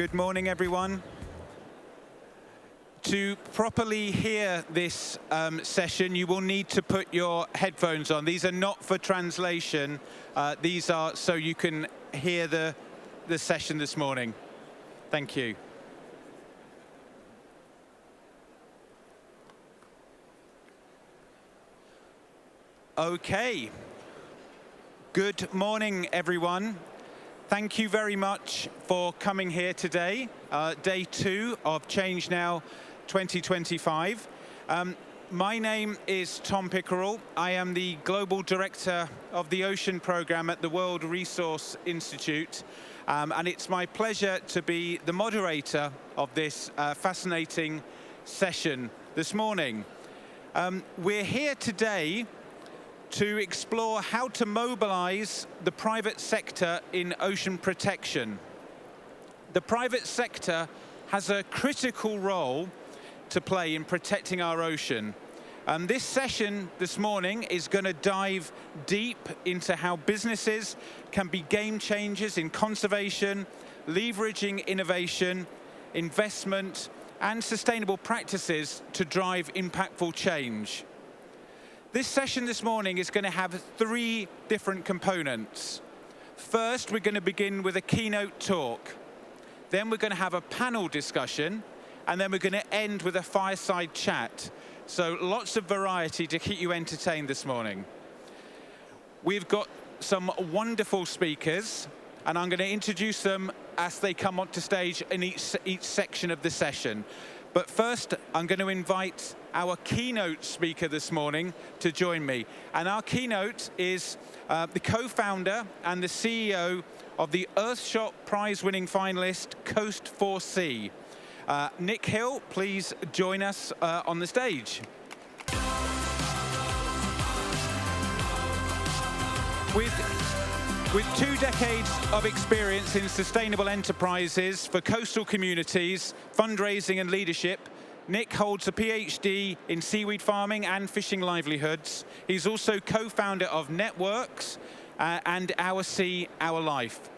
Good morning, everyone. To properly hear this session, you will need to put your headphones on. These are not for translation. These are so you can hear the session this morning. Thank you. Okay. Good morning, everyone. Thank you very much for coming here today, day 2 of ChangeNOW 2025. My name is Tom Pickerell. I am the Global Director of the Ocean Programme at the World Resource Institute, and it's my pleasure to be the moderator of this fascinating session this morning. We're here today to explore how to mobilize the private sector in ocean protection. The private sector has a critical role to play in protecting our ocean. This session this morning is going to dive deep into how businesses can be game changers in conservation, leveraging innovation, investment, and sustainable practices to drive impactful change. This session this morning is going to have 3 different components. First, we're going to begin with a keynote talk. Then we're going to have a panel discussion, and then we're going to end with a fireside chat. So lots of variety to keep you entertained this morning. We've got some wonderful speakers, and I'm going to introduce them as they come onto stage in each section of the session. But first, I'm going to invite our keynote speaker this morning to join me. And our keynote is the co-founder and the CEO of the Earthshot Prize-winning finalist Coast 4C. Nick Hill, please join us on the stage. With 2 decades of experience in sustainable enterprises for coastal communities, fundraising and leadership, Nick holds a PhD in seaweed farming and fishing livelihoods. He's also co-founder of Networks and Our Sea, Our Life.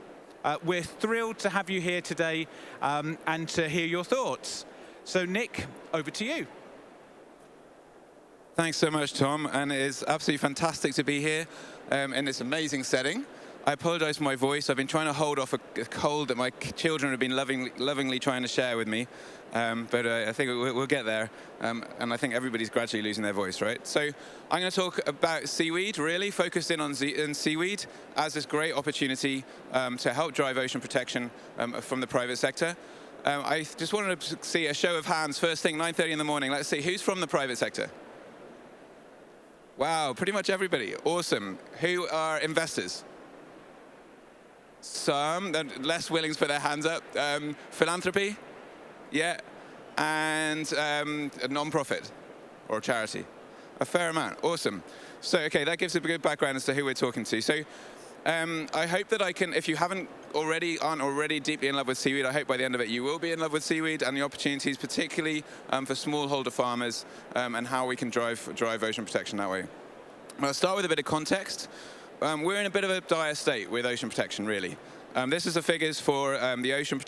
We're thrilled to have you here today and to hear your thoughts. So Nick, over to you. Thanks so much, Tom, and it is absolutely fantastic to be here in this amazing setting. I apologize for my voice. I've been trying to hold off a cold that my children have been lovingly trying to share with me, but I think we'll get there, and I think everybody's gradually losing their voice, right? So I'm going to talk about seaweed, really focused in on seaweed as this great opportunity to help drive ocean protection from the private sector. I just wanted to see a show of hands, first thing, 9:30 in the morning. Let's see, who's from the private sector? Wow, pretty much everybody. Awesome. Who are investors? Some, less willing to put their hands up. Philanthropy? Yeah. And a non-profit or a charity? A fair amount. Awesome. So, okay, that gives a good background as to who we're talking to. So, I hope that I can, if you aren't already deeply in love with seaweed, I hope by the end of it you will be in love with seaweed and the opportunities, particularly for smallholder farmers, and how we can drive ocean protection that way. I'll start with a bit of context. We're in a bit of a dire state with ocean protection, really. This is the figures for the ocean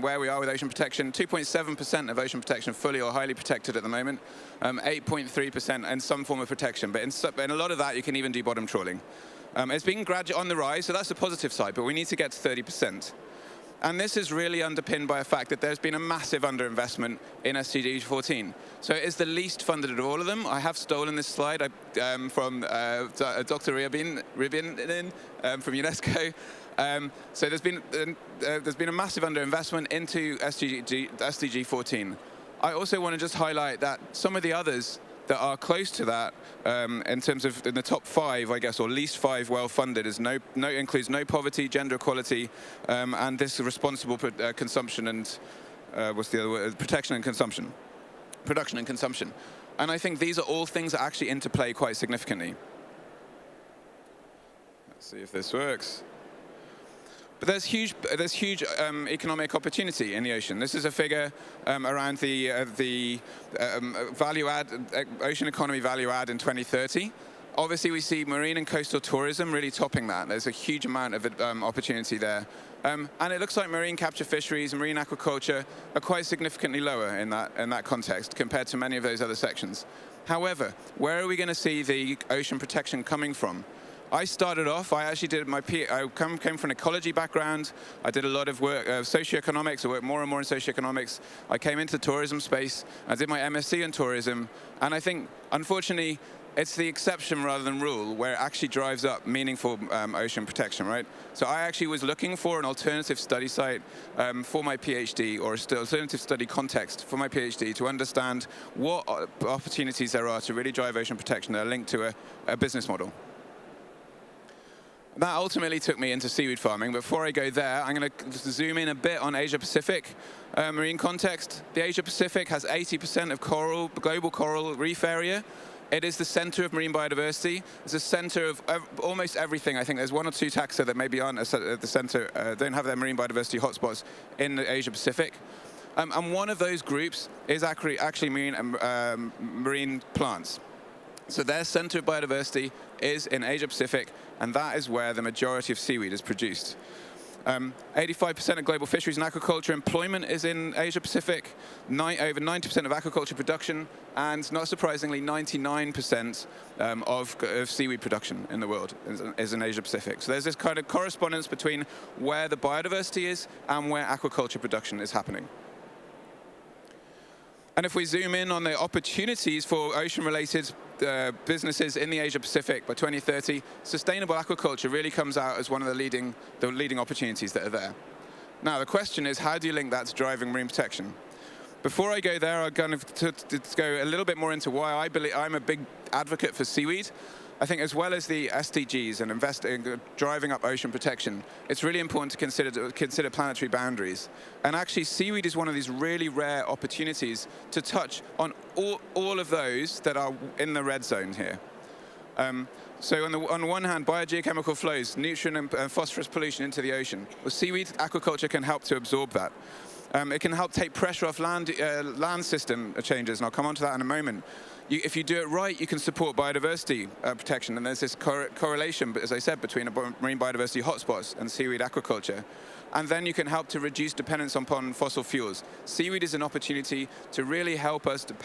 where we are with ocean protection. 2.7% of ocean protection fully or highly protected at the moment. 8.3% in some form of protection, but in a lot of that you can even do bottom trawling. It's been gradually on the rise, so that's the positive side, but we need to get to 30%. And this is really underpinned by the fact that there's been a massive underinvestment in SDG 14. So it is the least funded of all of them. I have stolen this slide from Dr. Ribin from UNESCO. So there's been a massive underinvestment into SDG 14. I also want to just highlight that some of the others that are close to that, in terms of in the top 5, I guess, or least 5 well-funded, includes no poverty, gender equality, and this responsible consumption and what's the other word? Protection and consumption, production and consumption. And I think these are all things that actually interplay quite significantly. Let's see if this works. But there's huge economic opportunity in the ocean. This is a figure around the value add, ocean economy value add in 2030. Obviously, we see marine and coastal tourism really topping that. There's a huge amount of opportunity there. And it looks like marine capture fisheries and marine aquaculture are quite significantly lower in that context compared to many of those other sections. However, where are we going to see the ocean protection coming from? I started off, I actually did I came from an ecology background. I did a lot of work, socioeconomics. I worked more and more in socioeconomics. I came into tourism space. I did my MSc in tourism. And I think, unfortunately, it's the exception rather than rule where it actually drives up meaningful ocean protection, right? So I actually was looking for an alternative study site for my PhD, or an alternative study context for my PhD, to understand what opportunities there are to really drive ocean protection that are linked to a business model. That ultimately took me into seaweed farming. Before I go there, I'm going to zoom in a bit on Asia-Pacific marine context. The Asia-Pacific has 80% of global coral reef area. It is the center of marine biodiversity. It's the center of almost everything. I think there's one or two taxa that maybe aren't at the center, don't have their marine biodiversity hotspots in the Asia-Pacific. And one of those groups is actually marine plants. So their center of biodiversity is in Asia-Pacific, and that is where the majority of seaweed is produced. 85% of global fisheries and aquaculture employment is in Asia-Pacific, over 90% of aquaculture production, and not surprisingly, 99% of seaweed production in the world is in Asia-Pacific. So there's this kind of correspondence between where the biodiversity is and where aquaculture production is happening. And if we zoom in on the opportunities for ocean-related businesses in the Asia-Pacific by 2030, sustainable aquaculture really comes out as one of the leading opportunities that are there. Now, the question is, how do you link that to driving marine protection? Before I go there, I'm going to go a little bit more into why I'm a big advocate for seaweed. I think as well as the SDGs and driving up ocean protection, it's really important to consider planetary boundaries. And actually, seaweed is one of these really rare opportunities to touch on all of those that are in the red zone here. So on the one hand, biogeochemical flows, nutrient and phosphorus pollution into the ocean. Well, seaweed aquaculture can help to absorb that. It can help take pressure off land system changes, and I'll come on to that in a moment. If you do it right, you can support biodiversity protection, and there's this correlation, as I said, between marine biodiversity hotspots and seaweed aquaculture. And then you can help to reduce dependence upon fossil fuels. Seaweed is an opportunity to really help us to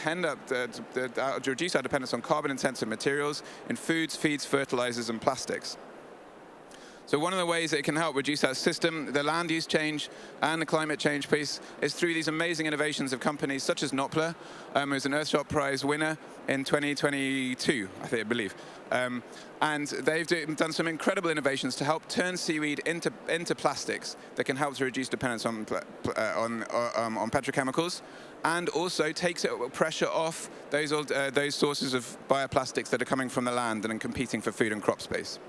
reduce our dependence on carbon-intensive materials in foods, feeds, fertilizers, and plastics. So one of the ways that it can help reduce that system, the land use change and the climate change piece, is through these amazing innovations of companies such as Nopla, who's an Earthshot Prize winner in 2022, I believe. And they've done some incredible innovations to help turn seaweed into plastics that can help to reduce dependence on petrochemicals, and also takes pressure off those sources of bioplastics that are coming from the land and competing for food and crop space.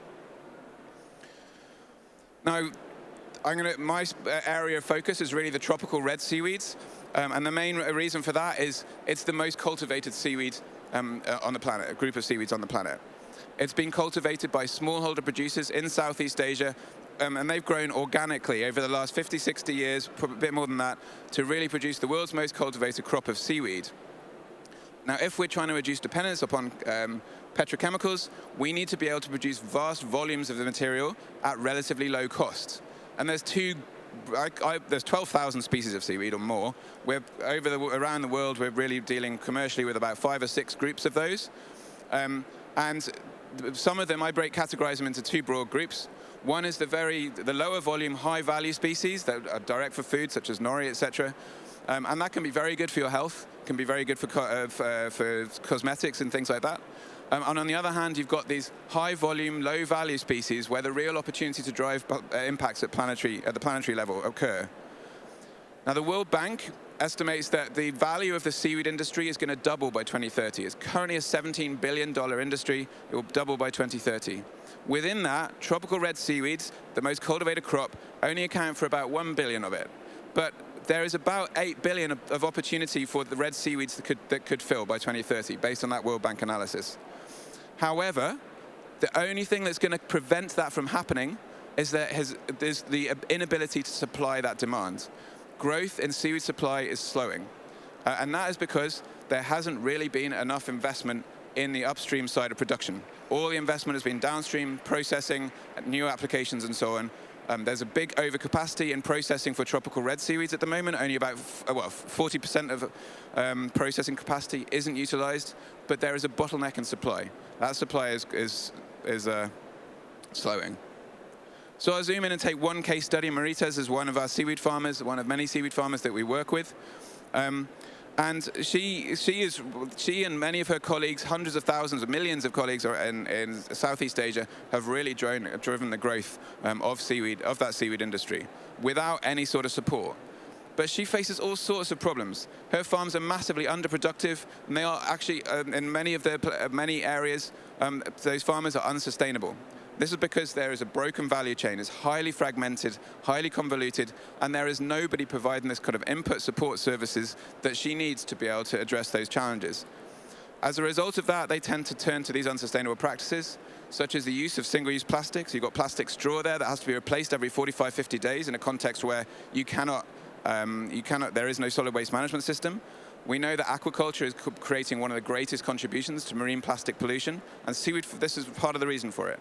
Now, my area of focus is really the tropical red seaweeds, and the main reason for that is it's the most cultivated seaweed on the planet, a group of seaweeds on the planet. It's been cultivated by smallholder producers in Southeast Asia, and they've grown organically over the last 50, 60 years, a bit more than that, to really produce the world's most cultivated crop of seaweed. Now, if we're trying to reduce dependence upon petrochemicals, we need to be able to produce vast volumes of the material at relatively low cost. And there's there's 12,000 species of seaweed or more. Around the world, we're really dealing commercially with about 5 or 6 groups of those. And some of them, categorize them into 2 broad groups. One is the lower volume, high value species that are direct for food, such as nori, etc. And that can be very good for your health, can be very good for cosmetics and things like that. And on the other hand, you've got these high-volume, low-value species where the real opportunity to drive impacts at the planetary level occur. Now, the World Bank estimates that the value of the seaweed industry is going to double by 2030. It's currently a $17 billion industry. It will double by 2030. Within that, tropical red seaweeds, the most cultivated crop, only account for about 1 billion of it. But there is about 8 billion of opportunity for the red seaweeds that could fill by 2030, based on that World Bank analysis. However, the only thing that's going to prevent that from happening is there's the inability to supply that demand. Growth in seaweed supply is slowing. And that is because there hasn't really been enough investment in the upstream side of production. All the investment has been downstream, processing, new applications, and so on. There's a big overcapacity in processing for tropical red seaweeds at the moment. Only about 40% of processing capacity isn't utilized, but there is a bottleneck in supply. That supply is slowing. So I'll zoom in and take one case study. Maritas is one of our seaweed farmers, one of many seaweed farmers that we work with. And she and many of her colleagues, hundreds of thousands of millions of colleagues in Southeast Asia, have really driven the growth of that seaweed industry without any sort of support. But she faces all sorts of problems. Her farms are massively underproductive, and they are actually, in many areas, those farmers are unsustainable. This is because there is a broken value chain. It's highly fragmented, highly convoluted, and there is nobody providing this kind of input support services that she needs to be able to address those challenges. As a result of that, they tend to turn to these unsustainable practices, such as the use of single-use plastics. You've got plastic straw there that has to be replaced every 45, 50 days in a context where there is no solid waste management system. We know that aquaculture is creating one of the greatest contributions to marine plastic pollution, and seaweed, this is part of the reason for it.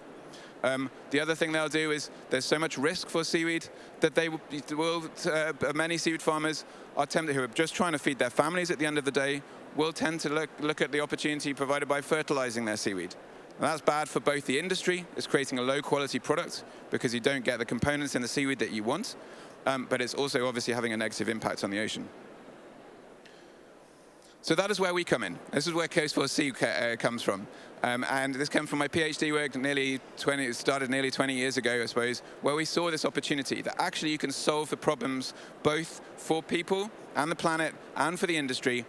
The other thing they'll do is there's so much risk for seaweed that many seaweed farmers are tempted, who are just trying to feed their families at the end of the day, will tend to look at the opportunity provided by fertilizing their seaweed. And that's bad for both the industry. It's creating a low quality product because you don't get the components in the seaweed that you want, but it's also obviously having a negative impact on the ocean. So that is where we come in. This is where Coast for Sea comes from. And this came from my PhD work started nearly 20 years ago, I suppose, where we saw this opportunity that actually you can solve the problems both for people and the planet and for the industry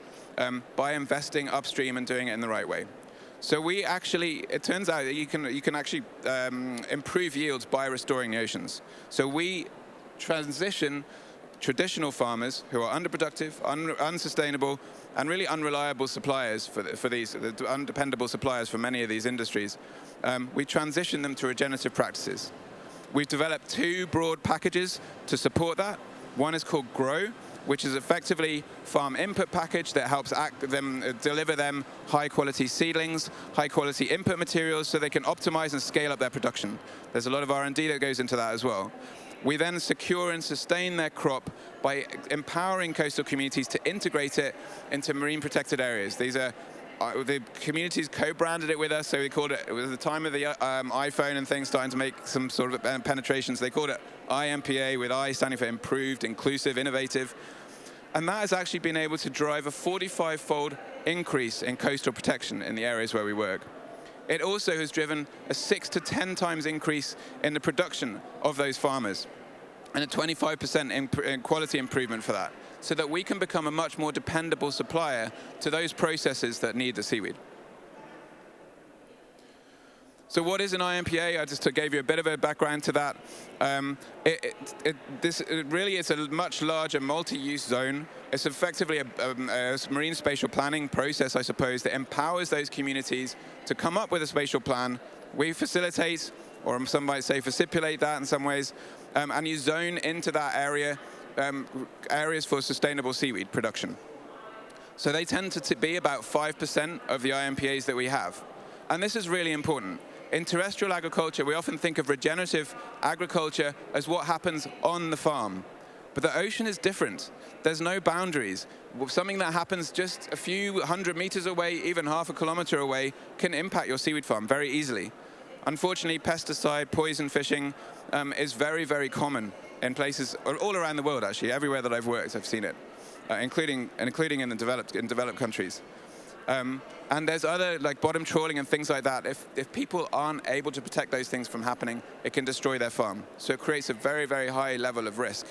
by investing upstream and doing it in the right way. So it turns out that you can actually improve yields by restoring the oceans. So we transition traditional farmers who are underproductive, unsustainable, and really unreliable suppliers for these, undependable suppliers for many of these industries. We transition them to regenerative practices. We've developed two broad packages to support that. One is called GROW, which is effectively farm input package that helps deliver them high-quality seedlings, high-quality input materials so they can optimize and scale up their production. There's a lot of R&D that goes into that as well. We then secure and sustain their crop by empowering coastal communities to integrate it into marine protected areas. These are the communities co-branded it with us, so we called it was the time of the iPhone and things starting to make some sort of penetrations. They called it IMPA, with I standing for improved, inclusive, innovative. And that has actually been able to drive a 45-fold increase in coastal protection in the areas where we work. It also has driven a 6 to 10 times increase in the production of those farmers, and a 25% in quality improvement for that, so that we can become a much more dependable supplier to those processes that need the seaweed. So what is an IMPA? I just gave you a bit of a background to that. This really is a much larger multi-use zone. It's effectively a marine spatial planning process, I suppose, that empowers those communities to come up with a spatial plan. We facilitate, or some might say facilitate that in some ways, and you zone into that area areas for sustainable seaweed production. So they tend to be about 5% of the IMPAs that we have. And this is really important. In terrestrial agriculture, we often think of regenerative agriculture as what happens on the farm. But the ocean is different. There's no boundaries. Something that happens just a few 100 meters away, even half a kilometer away, can impact your seaweed farm very easily. Unfortunately, pesticide, poison fishing is very, very common in places all around the world, actually. Everywhere that I've worked, I've seen it, including in developed countries. And there's other, like bottom trawling and things like that. If people aren't able to protect those things from happening, it can destroy their farm. So it creates a very, very high level of risk.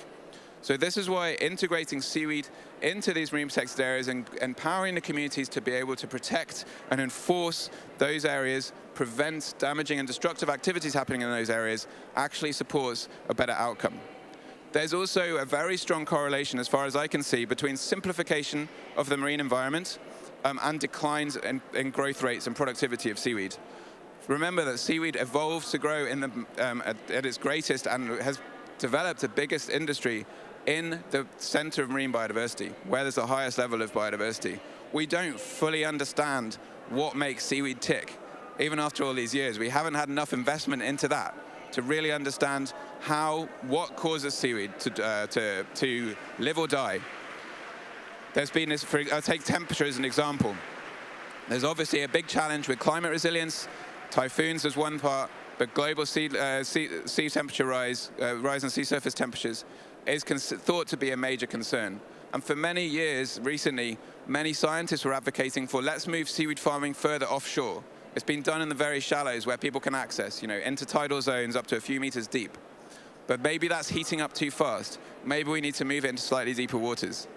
So this is why integrating seaweed into these marine protected areas and empowering the communities to be able to protect and enforce those areas, prevent damaging and destructive activities happening in those areas, actually supports a better outcome. There's also a very strong correlation, as far as I can see, between simplification of the marine environment and declines in growth rates and productivity of seaweed. Remember that seaweed evolved to grow at its greatest and has developed the biggest industry in the center of marine biodiversity, where there's the highest level of biodiversity. we don't fully understand what makes seaweed tick. Even after all these years, we haven't had enough investment into that to really understand what causes seaweed to live or die. There's been this, I'll take temperature as an example. There's obviously a big challenge with climate resilience. Typhoons is one part, but global sea temperature rise in sea surface temperatures is thought to be a major concern. And for many years, recently, many scientists were advocating for let's move seaweed farming further offshore. It's been done in the very shallows where people can access, intertidal zones up to a few meters deep. But maybe that's heating up too fast. Maybe we need to move it into slightly deeper waters.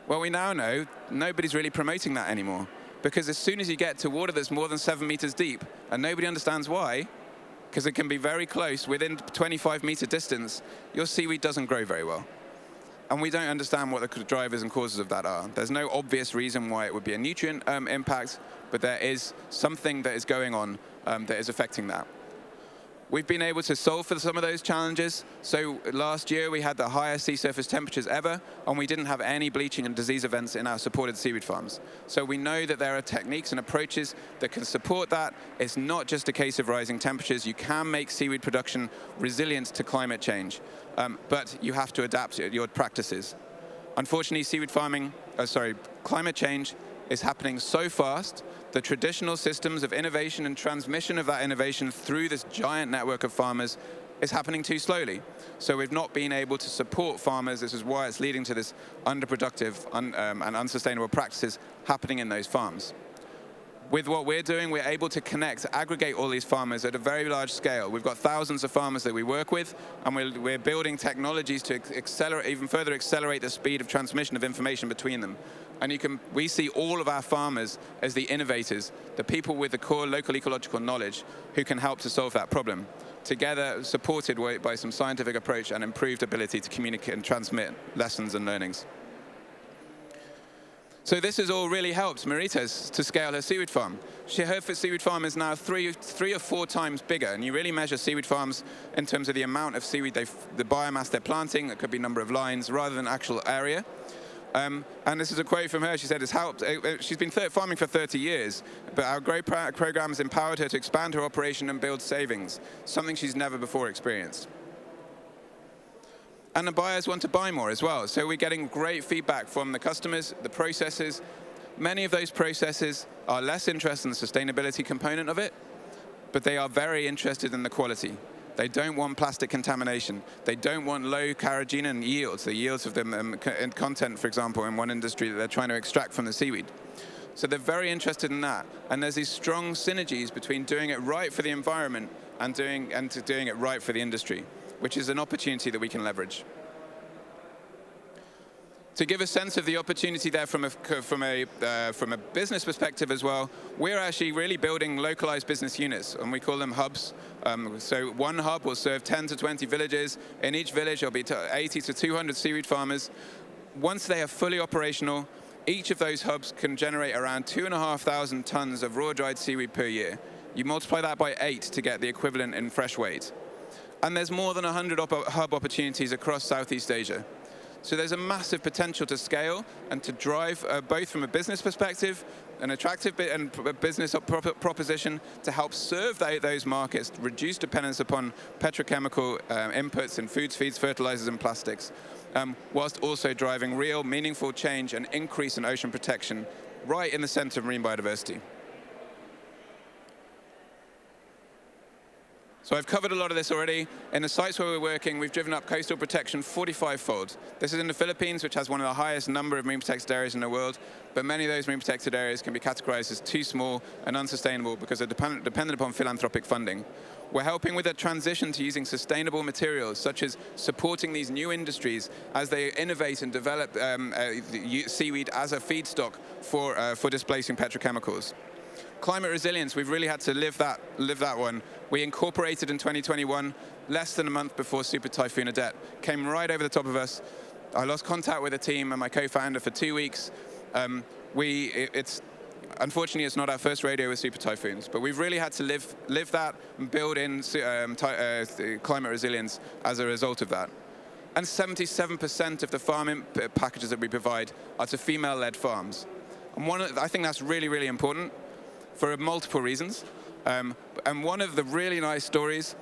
Well, we now know nobody's really promoting that anymore. Because as soon as you get to water that's more than 7 meters deep, and nobody understands why, because it can be very close, within 25-meter distance, your seaweed doesn't grow very well. And we don't understand what the drivers and causes of that are. There's no obvious reason why it would be a nutrient impact, but there is something that is going on that is affecting that. We've been able to solve for some of those challenges. So last year, we had the highest sea surface temperatures ever, and we didn't have any bleaching and disease events in our supported seaweed farms. So we know that there are techniques and approaches that can support that. It's not just a case of rising temperatures. You can make seaweed production resilient to climate change, but you have to adapt your practices. Unfortunately, climate change is happening so fast. The traditional systems of innovation and transmission of that innovation through this giant network of farmers is happening too slowly. So we've not been able to support farmers. This is why it's leading to this underproductive and unsustainable practices happening in those farms. With what we're doing, we're able to aggregate all these farmers at a very large scale. We've got thousands of farmers that we work with, and we're building technologies to even further accelerate the speed of transmission of information between them. And we see all of our farmers as the innovators, the people with the core local ecological knowledge who can help to solve that problem, together supported by some scientific approach and improved ability to communicate and transmit lessons and learnings. So this has all really helped Marita's to scale her seaweed farm. Her seaweed farm is now three or four times bigger, and you really measure seaweed farms in terms of the amount of seaweed, the biomass they're planting. It could be number of lines rather than actual area. And this is a quote from her. She said, "It's helped." She's been farming for 30 years, but our Grow program has empowered her to expand her operation and build savings, something she's never before experienced. And the buyers want to buy more as well. So we're getting great feedback from the customers, the processors. Many of those processors are less interested in the sustainability component of it, but they are very interested in the quality. They don't want plastic contamination. They don't want low carrageenan yields, the yields of them content, for example, in one industry that they're trying to extract from the seaweed. So they're very interested in that. And there's these strong synergies between doing it right for the environment and doing it right for the industry, which is an opportunity that we can leverage. To give a sense of the opportunity there from a business perspective as well, we're actually really building localized business units, and we call them hubs. So one hub will serve 10 to 20 villages. In each village, there'll be 80 to 200 seaweed farmers. Once they are fully operational, each of those hubs can generate around 2,500 tons of raw dried seaweed per year. You multiply that by 8 to get the equivalent in fresh weight. And there's more than 100 hub opportunities across Southeast Asia. So there's a massive potential to scale and to drive, both from a business perspective, an attractive business proposition to help serve those markets, reduce dependence upon petrochemical inputs in foods, feeds, fertilizers, and plastics, whilst also driving real, meaningful change and increase in ocean protection right in the center of marine biodiversity. So I've covered a lot of this already. In the sites where we're working, we've driven up coastal protection 45-fold. This is in the Philippines, which has one of the highest number of marine protected areas in the world, but many of those marine protected areas can be categorized as too small and unsustainable because they're dependent upon philanthropic funding. We're helping with a transition to using sustainable materials, such as supporting these new industries as they innovate and develop seaweed as a feedstock for displacing petrochemicals. Climate resilience, we've really had to live that one. We incorporated in 2021, less than a month before Super Typhoon Hegde came right over the top of us. I lost contact with the team and my co-founder for 2 weeks. Unfortunately, it's not our first rodeo with super typhoons, but we've really had to live that and build in climate resilience as a result of that. And 77% of the farming packages that we provide are to female-led farms. And I think that's really, really important for multiple reasons. And one of the really nice stories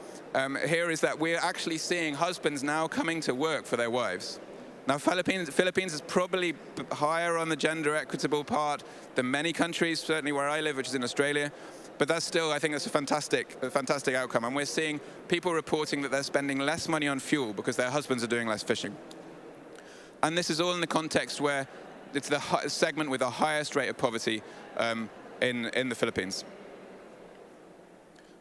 here is that we're actually seeing husbands now coming to work for their wives. Now, Philippines is probably higher on the gender equitable part than many countries, certainly where I live, which is in Australia. But that's still, I think that's a fantastic outcome. And we're seeing people reporting that they're spending less money on fuel because their husbands are doing less fishing. And this is all in the context where it's the segment with the highest rate of poverty in the Philippines.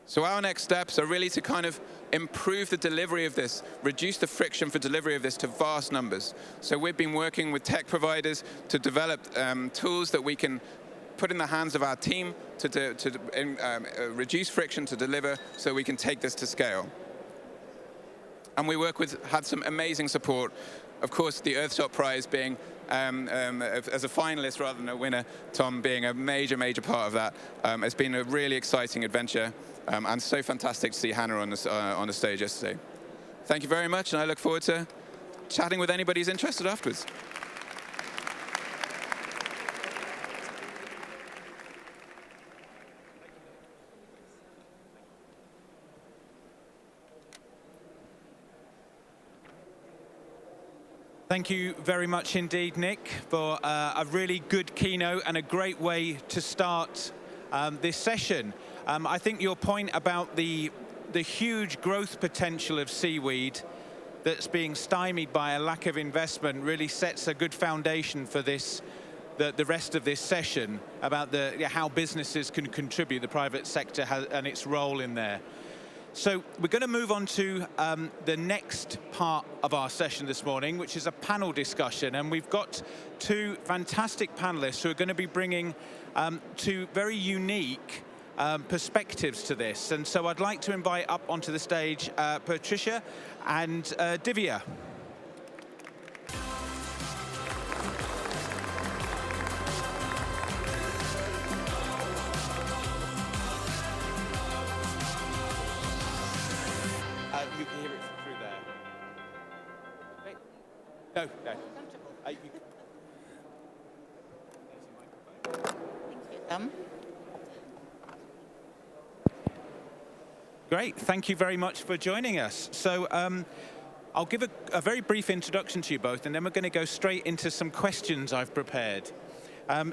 So our next steps are really to kind of improve the delivery of this, reduce the friction for delivery of this to vast numbers. So we've been working with tech providers to develop tools that we can put in the hands of our team to reduce friction to deliver so we can take this to scale. And we had some amazing support. Of course, the Earthshot Prize being, as a finalist rather than a winner, Tom being a major, major part of that. It's been a really exciting adventure. And so fantastic to see Hannah on the stage yesterday. Thank you very much, and I look forward to chatting with anybody who's interested afterwards. Thank you very much indeed, Nick, for a really good keynote and a great way to start this session. I think your point about the huge growth potential of seaweed that's being stymied by a lack of investment really sets a good foundation for this, the rest of this session about how businesses can contribute, the private sector and its role in there. So we're going to move on to the next part of our session this morning, which is a panel discussion. And we've got two fantastic panelists who are going to be bringing two very unique perspectives to this. And so I'd like to invite up onto the stage Patricia and Divya. You can hear it through there. Wait. No. Thank you, Tom. Great, thank you very much for joining us. So I'll give a very brief introduction to you both, and then we're going to go straight into some questions I've prepared.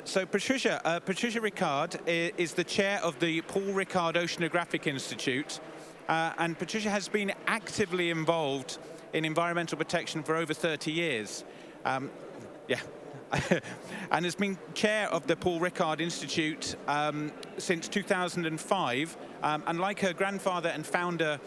So Patricia Ricard is the chair of the Paul Ricard Oceanographic Institute, and Patricia has been actively involved in environmental protection for over 30 years. And has been chair of the Paul Ricard Institute since 2005. And like her grandfather and founder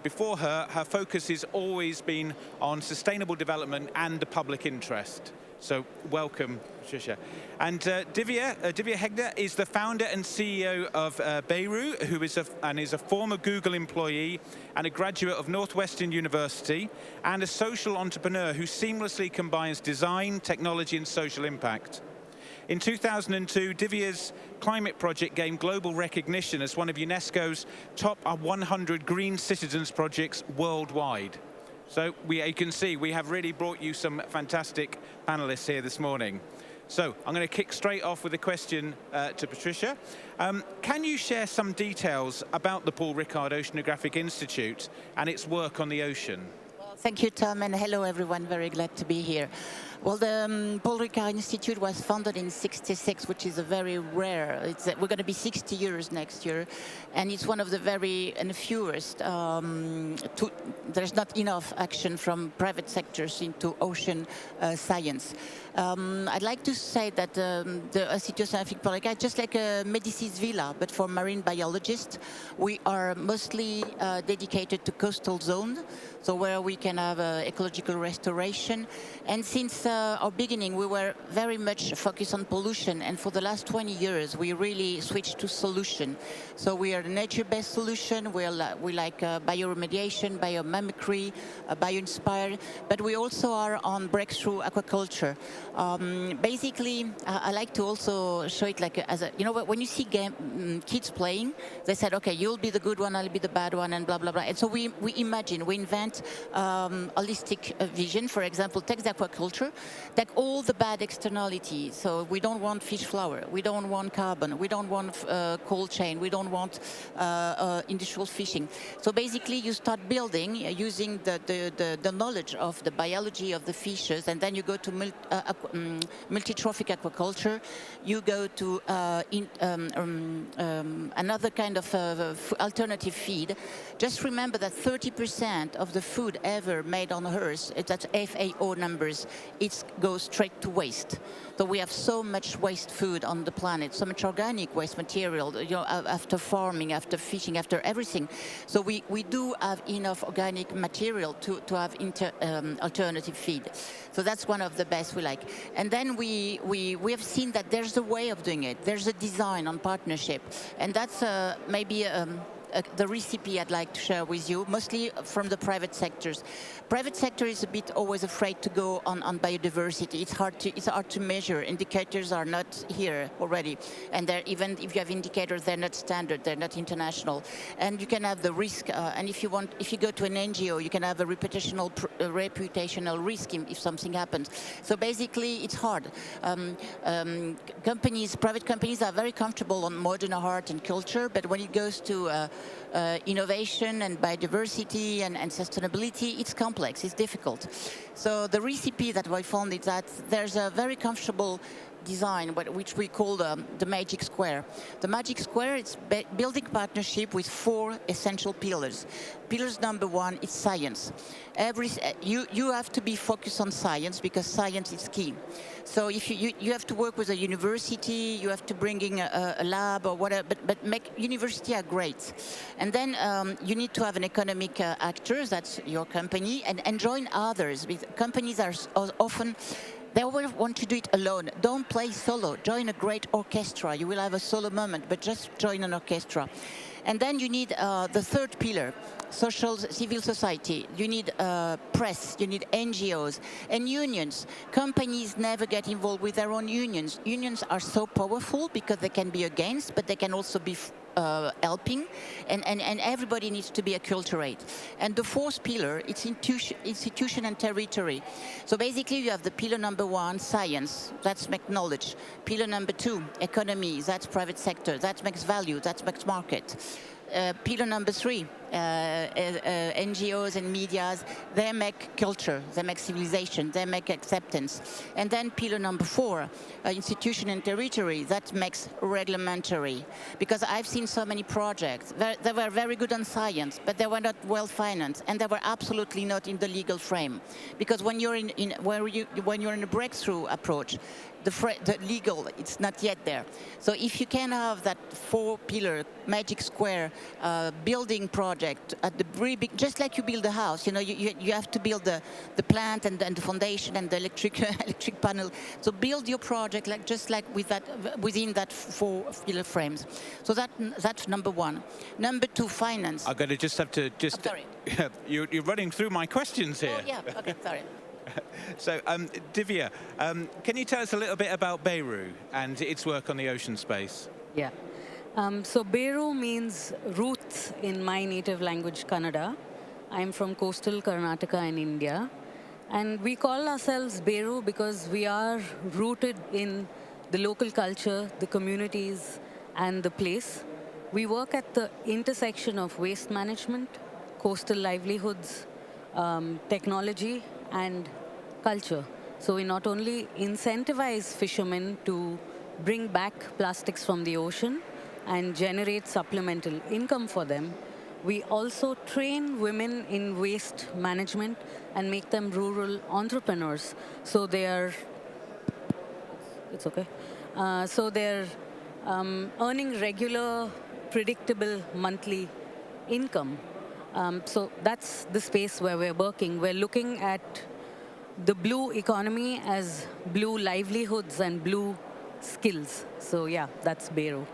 before her, her focus has always been on sustainable development and the public interest. So welcome, Patricia. And Divya Hegde is the founder and CEO of Baeru, who is a former Google employee and a graduate of Northwestern University, and a social entrepreneur who seamlessly combines design, technology, and social impact. In 2002, Divya's climate project gained global recognition as one of UNESCO's top 100 green citizens projects worldwide. So you can see we have really brought you some fantastic panelists here this morning. So I'm going to kick straight off with a question to Patricia. Can you share some details about the Paul Ricard Oceanographic Institute and its work on the ocean? Well, thank you, Tom, and hello, everyone. Very glad to be here. Well, the Paul Ricard Institute was founded in '66, which is a very rare. We're going to be 60 years next year, and it's one of the very and fewest. There's not enough action from private sectors into ocean science. I'd like to say that the Institute Scientific Paul Ricard is just like a Medicis Villa, but for marine biologists. We are mostly dedicated to coastal zone, so where we can have ecological restoration. And since our beginning, we were very much focused on pollution, and for the last 20 years, we really switched to solution. So we are a nature-based solution. We like bioremediation, biomimicry, bio-inspired, but we also are on breakthrough aquaculture. Basically, I like to also show it like when you see kids playing, they said, okay, you'll be the good one, I'll be the bad one, and blah, blah, blah. And so we invent holistic vision. For example, take the aquaculture. take all the bad externalities. So we don't want fish flour, we don't want carbon, we don't want cold chain, we don't want industrial fishing. So basically you start building using the knowledge of the biology of the fishes, and then you go to multi-trophic aquaculture, you go to another kind of alternative feed. Just remember that 30% of the food ever made on Earth, that's FAO numbers, it goes straight to waste. So we have so much waste food on the planet, so much organic waste material, you know, after farming, after fishing, after everything. So we do have enough organic material to have alternative feed. So that's one of the best we like. And then we have seen that there's a way of doing it. There's a design on partnership. And that's maybe the recipe I'd like to share with you, mostly from the private sectors. Private sector is a bit always afraid to go on biodiversity. It's hard to measure. Indicators are not here already, and even if you have indicators, they're not standard, they're not international, and you can have the risk. And if you go to an NGO, you can have a reputational risk if something happens. So basically, it's hard. Private companies are very comfortable on modern art and culture, but when it goes to innovation and biodiversity and sustainability, it's complex, it's difficult. So the recipe that I found is that there's a very comfortable design, which we call the magic square. The magic square is building partnership with 4 essential pillars. Pillars number 1 is science. You have to be focused on science because science is key. So if you have to work with a university, you have to bring in a lab or whatever, but make university are great. And then you need to have an economic actor, that's your company, and join others. Companies are often, they always want to do it alone. Don't play solo. Join a great orchestra. You will have a solo moment, but just join an orchestra. And then you need the 3rd pillar, civil society. You need press, you need NGOs and unions. Companies never get involved with their own unions. Unions are so powerful because they can be against, but they can also be helping, and everybody needs to be acculturate. And the 4th pillar, it's institution and territory. So basically you have the pillar number 1, science, that's make knowledge. Pillar number 2, economy, that's private sector, that makes value, that makes market. Pillar number 3, NGOs and medias, they make culture, they make civilization, they make acceptance. And then pillar number 4, institution and territory, that makes regulatory. Because I've seen so many projects, they were very good on science, but they were not well financed, and they were absolutely not in the legal frame. Because when you're when you're in a breakthrough approach, the legal, it's not yet there. So if you can have that 4-pillar magic square building project at the very big, just like you build a house, you know, you have to build the plant and the foundation and the electric panel. So build your project just like within that 4-pillar frames. So that's number 1. Number 2, finance. I'm going to just have to sorry. You're running through my questions here. Oh yeah. Okay. Sorry. So, Divya, can you tell us a little bit about Baeru and its work on the ocean space? Yeah. So Baeru means roots in my native language, Kannada. I'm from coastal Karnataka in India. And we call ourselves Baeru because we are rooted in the local culture, the communities, and the place. We work at the intersection of waste management, coastal livelihoods, technology, and culture. So we not only incentivize fishermen to bring back plastics from the ocean and generate supplemental income for them, we also train women in waste management and make them rural entrepreneurs. So they are, it's okay. So they're earning regular, predictable monthly income. So that's the space where we're working. We're looking at the blue economy as blue livelihoods and blue skills. So yeah, that's Baeru.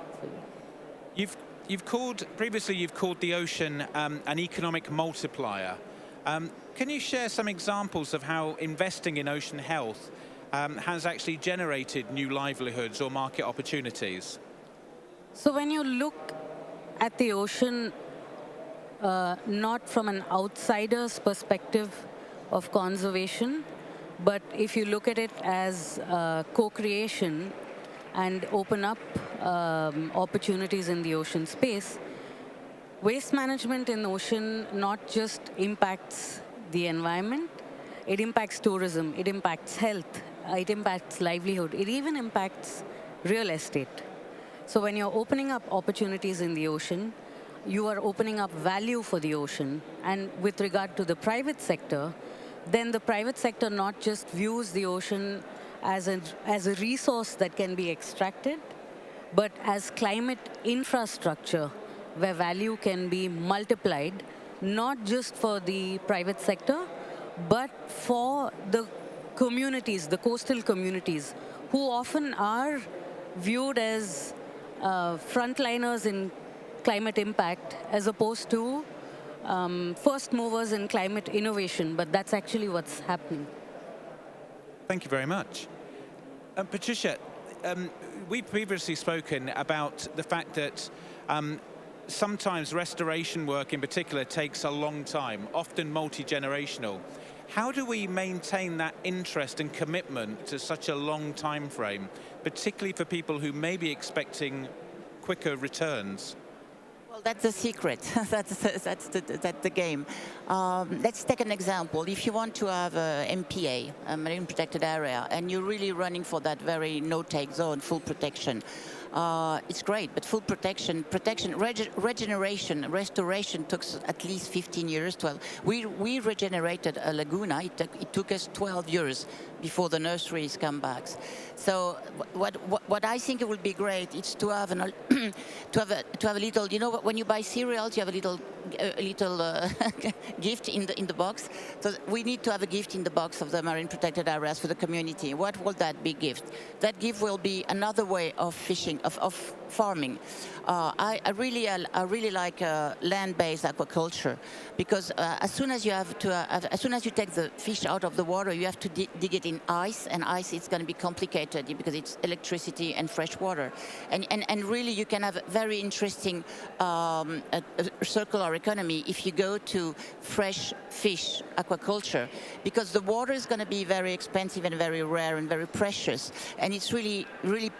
Previously you've called the ocean an economic multiplier. Can you share some examples of how investing in ocean health has actually generated new livelihoods or market opportunities? So when you look at the ocean, not from an outsider's perspective of conservation, But if you look at it as co-creation and open up opportunities in the ocean space, waste management in ocean not just impacts the environment, it impacts tourism, it impacts health, it impacts livelihood, it even impacts real estate. So when you're opening up opportunities in the ocean, you are opening up value for the ocean. And with regard to the private sector, then the private sector not just views the ocean as a resource that can be extracted, but as climate infrastructure where value can be multiplied, not just for the private sector, but for the communities, the coastal communities, who often are viewed as frontliners in climate impact as opposed to first movers in climate innovation, but that's actually what's happening. Thank you very much. Patricia, we've previously spoken about the fact that sometimes restoration work in particular takes a long time, often multi-generational. How do we maintain that interest and commitment to such a long time frame, particularly for people who may be expecting quicker returns? Well, that's the secret. that's the game. Let's take an example. If you want to have a MPA, a marine protected area, and you're really running for that very no-take zone, full protection, it's great, but full protection, regeneration, restoration took at least 15 years, 12. We regenerated a laguna. It took us 12 years before the nurseries come back. So what I think it would be great is to have to have a little. You know, when you buy cereals, you have a little gift in the box. So we need to have a gift in the box of the marine protected areas for the community. What will that be gift? That gift will be another way of fishing, of farming. I really like land-based aquaculture, because as soon as you take the fish out of the water, you have to dig it in ice, and ice is going to be complicated because it's electricity and fresh water, and really you can have very interesting circular economy if you go to fresh fish aquaculture, because the water is going to be very expensive and very rare and very precious, and it's really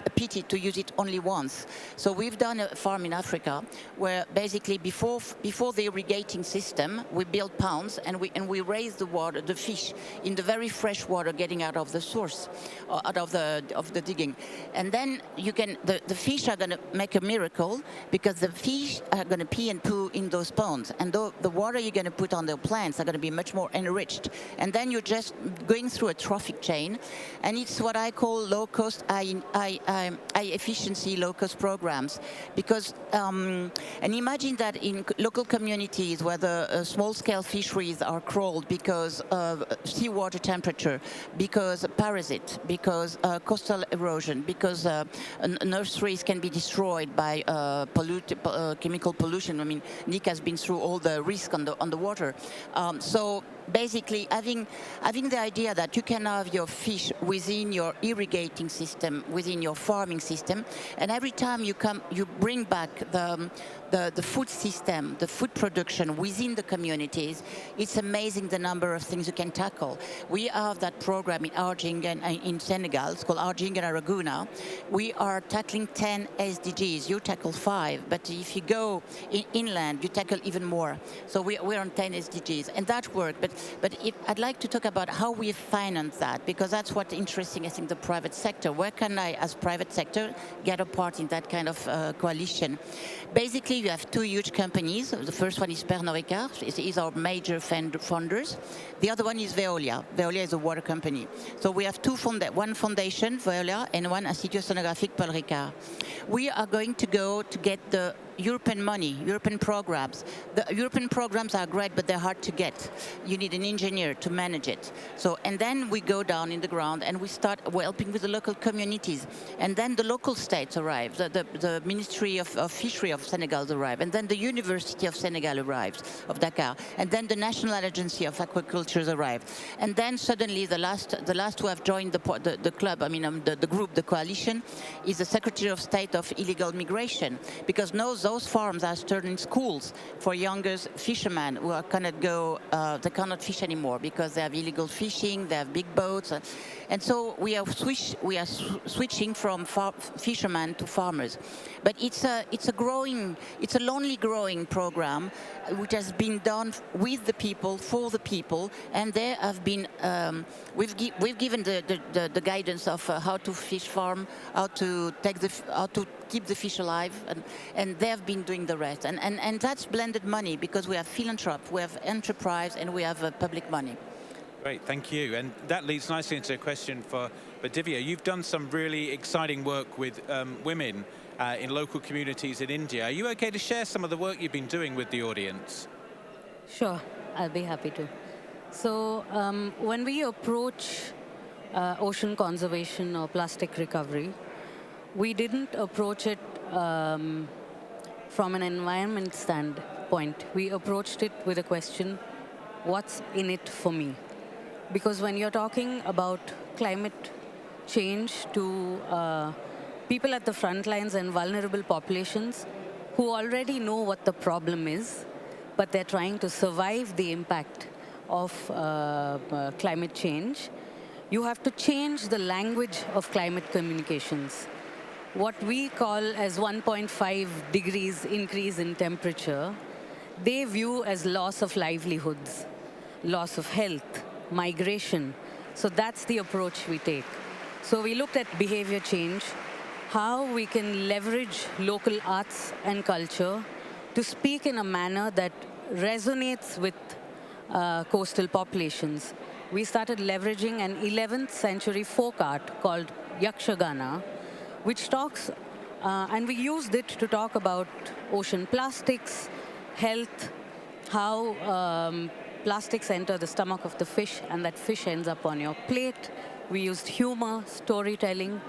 a pity to use it only once. So we've done a farm in Africa where basically before the irrigating system, we built ponds and we raise the fish in the very fresh water getting out of the source, out of the digging, and then the fish are going to make a miracle, because the fish are going to pee and poo in those ponds, and the water you're going to put on the plants are going to be much more enriched, and then you're just going through a trophic chain, and it's what I call low-cost, high-efficiency, low-cost programs, because and imagine that in local communities where the small-scale fisheries are crawled because of seawater temperature, because parasite, because coastal erosion, because nurseries can be destroyed by chemical pollution. I mean, Nick has been through all the risk on the water. So basically, having the idea that you can have your fish within your irrigating system, within your farming system, and every time you bring back the food system, the food production within the communities, it's amazing the number of things you can tackle. We have that program in Arjingen in Senegal. It's called Arjingen Araguna. We are tackling 10 SDGs. You tackle 5, but if you go inland, you tackle even more. So we're on 10 SDGs, and that worked. But I'd like to talk about how we finance that, because that's what's interesting, I think, the private sector. Where can I, as private sector, get a part in that kind of coalition? Basically, you have 2 huge companies. The first one is Pernod Ricard. Is our major funders. The other one is Veolia. Veolia is a water company. So we have one foundation, Veolia, and one Institut Oceanographique Paul Ricard. We are going to go to get the European money, European programs. The European programs are great, but they're hard to get. You need an engineer to manage it. And then we go down in the ground and we start helping with the local communities. And then the local states arrive. The Ministry of Fishery of Senegal arrives. And then the University of Senegal arrives, of Dakar. And then the National Agency of Aquaculture arrives. And then suddenly the last who have joined the club, the group, the coalition, is the Secretary of State of Illegal Migration. Because no those farms are turning schools for younger fishermen who cannot go, they cannot fish anymore because they have illegal fishing, they have big boats, and so we are switching from fishermen to farmers. But it's a lonely growing program, which has been done with the people, for the people, and there have been we've given the guidance of how to fish farm, how to keep the fish alive, and they have been doing the rest. And that's blended money because we have philanthropy, we have enterprise, and we have public money. Great, thank you. And that leads nicely into a question for Divya. You've done some really exciting work with women in local communities in India. Are you okay to share some of the work you've been doing with the audience? Sure, I'll be happy to. So when we approach ocean conservation or plastic recovery, we didn't approach it from an environment standpoint. We approached it with a question, what's in it for me? Because when you're talking about climate change to people at the front lines and vulnerable populations who already know what the problem is, but they're trying to survive the impact of climate change, you have to change the language of climate communications. What we call as 1.5 degrees increase in temperature, they view as loss of livelihoods, loss of health, migration. So that's the approach we take. So we looked at behavior change, how we can leverage local arts and culture to speak in a manner that resonates with coastal populations. We started leveraging an 11th century folk art called Yakshagana, which talks, and we used it to talk about ocean plastics, health, how plastics enter the stomach of the fish and that fish ends up on your plate. We used humor, storytelling,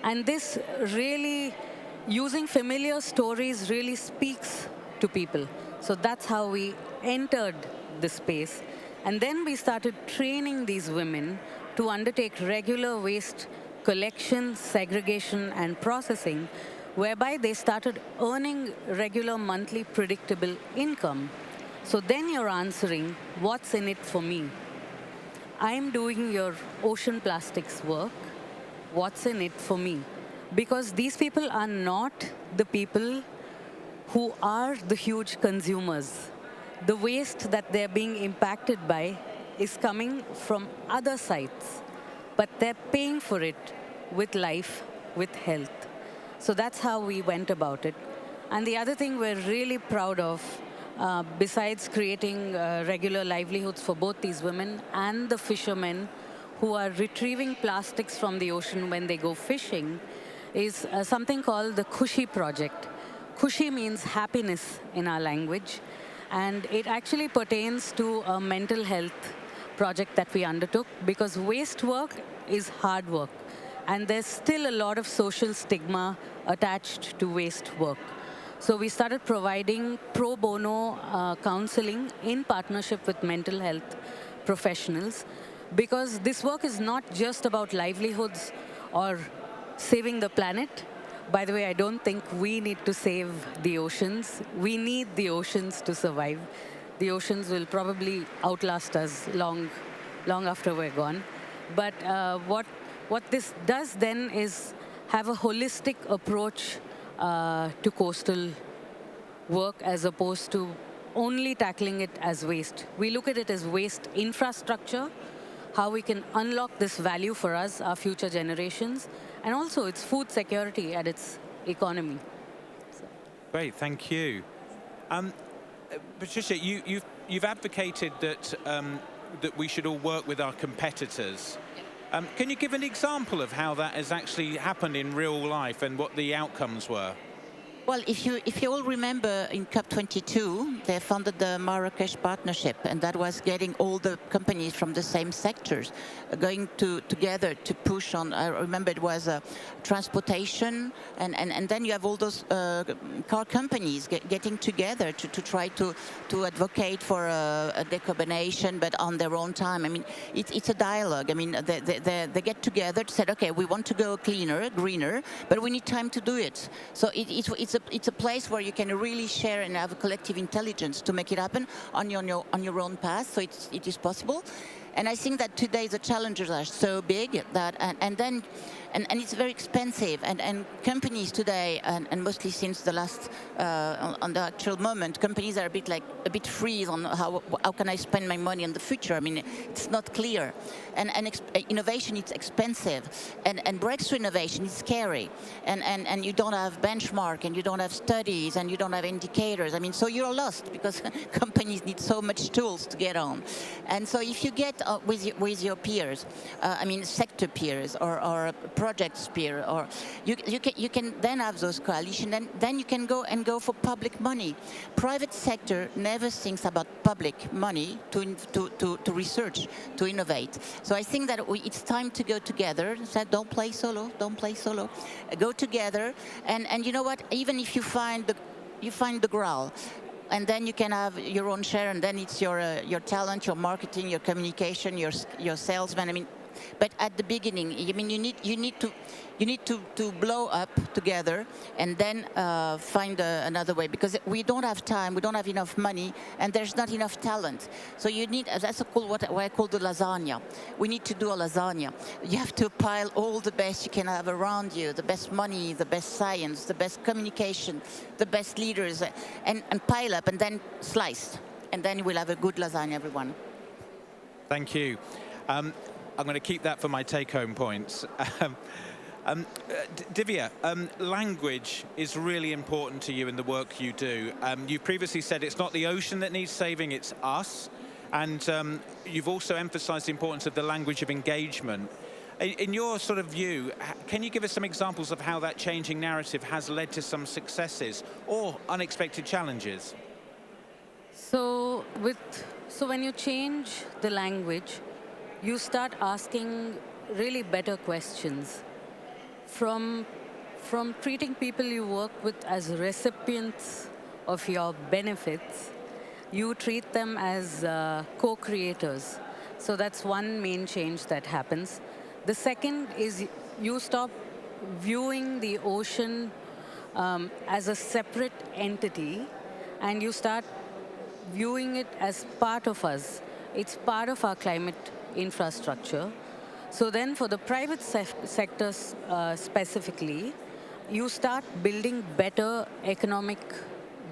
and this really, using familiar stories really speaks to people. So that's how we entered the space. And then we started training these women to undertake regular waste collection, segregation, and processing, whereby they started earning regular monthly predictable income. So then you're answering, what's in it for me? I'm doing your ocean plastics work. What's in it for me? Because these people are not the people who are the huge consumers. The waste that they're being impacted by is coming from other sites, but they're paying for it with life, with health. So that's how we went about it. And the other thing we're really proud of, besides creating regular livelihoods for both these women and the fishermen who are retrieving plastics from the ocean when they go fishing, is something called the Khushi Project. Khushi means happiness in our language, and it actually pertains to a mental health project that we undertook, because waste work is hard work, and there's still a lot of social stigma attached to waste work. So we started providing pro bono counseling in partnership with mental health professionals, because this work is not just about livelihoods or saving the planet. By the way, I don't think we need to save the oceans. We need the oceans to survive. The oceans will probably outlast us long after we're gone. But what this does then is have a holistic approach to coastal work as opposed to only tackling it as waste. We look at it as waste infrastructure, how we can unlock this value for us, our future generations, and also it's food security and its economy. So. Great, thank you. Patricia, you've advocated that we should all work with our competitors. Can you give an example of how that has actually happened in real life and what the outcomes were? Well, if you all remember, in COP22, they funded the Marrakesh Partnership, and that was getting all the companies from the same sectors going together to push on. I remember it was transportation, and then you have all those car companies getting together to try to advocate for a decarbonation, but on their own time. I mean, it's a dialogue. I mean, they get together to say, okay, we want to go cleaner, greener, but we need time to do it. So it's it's a place where you can really share and have a collective intelligence to make it happen on your own path. So it is possible. And I think that today the challenges are so big that, and it's very expensive. And companies today, and mostly since the last, on the actual moment, companies are a bit freeze on how can I spend my money in the future. I mean, it's not clear. And innovation is expensive. And breakthrough innovation is scary. And you don't have benchmark, and you don't have studies, and you don't have indicators. I mean, so you're lost because companies need so much tools to get on. And so if you get with your peers, I mean sector peers or project peers, or you can then have those coalitions, and then you can go for public money. Private sector never thinks about public money to research, to innovate. So I think that it's time to go together. So don't play solo. Go together, and you know what? Even if you find the Graal, and then you can have your own share, and then it's your talent, your marketing, your communication, your salesman. I mean, but at the beginning, I mean, you need to blow up together, and then find another way, because we don't have time, we don't have enough money, and there's not enough talent. So you need, that's what I call the lasagna. We need to do a lasagna. You have to pile all the best you can have around you, the best money, the best science, the best communication, the best leaders, and pile up, and then slice, and then we'll have a good lasagna, everyone. Thank you. I'm going to keep that for my take-home points. Divya, language is really important to you in the work you do. You previously said it's not the ocean that needs saving, it's us. And you've also emphasized the importance of the language of engagement. In your sort of view, can you give us some examples of how that changing narrative has led to some successes or unexpected challenges? So when you change the language, you start asking really better questions. From treating people you work with as recipients of your benefits, you treat them as co-creators. So that's one main change that happens. The second is you stop viewing the ocean as a separate entity, and you start viewing it as part of us. It's part of our climate infrastructure. So then for the private sector specifically, you start building better economic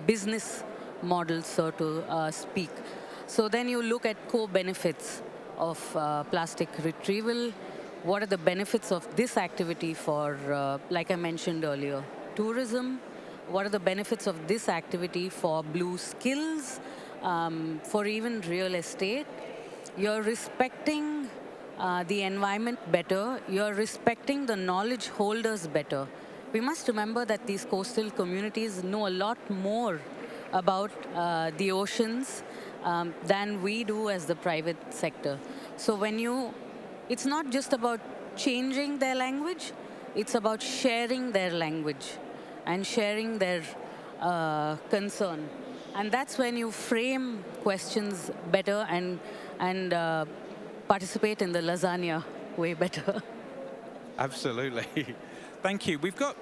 business models, so to speak. So then you look at co-benefits of plastic retrieval. What are the benefits of this activity for, like I mentioned earlier, tourism? What are the benefits of this activity for blue skills, for even real estate? You're respecting the environment better. You're respecting the knowledge holders better. We must remember that these coastal communities know a lot more about the oceans than we do as the private sector. So it's not just about changing their language, it's about sharing their language and sharing their concern. And that's when you frame questions better and participate in the lasagna way better. Absolutely. Thank you. We've got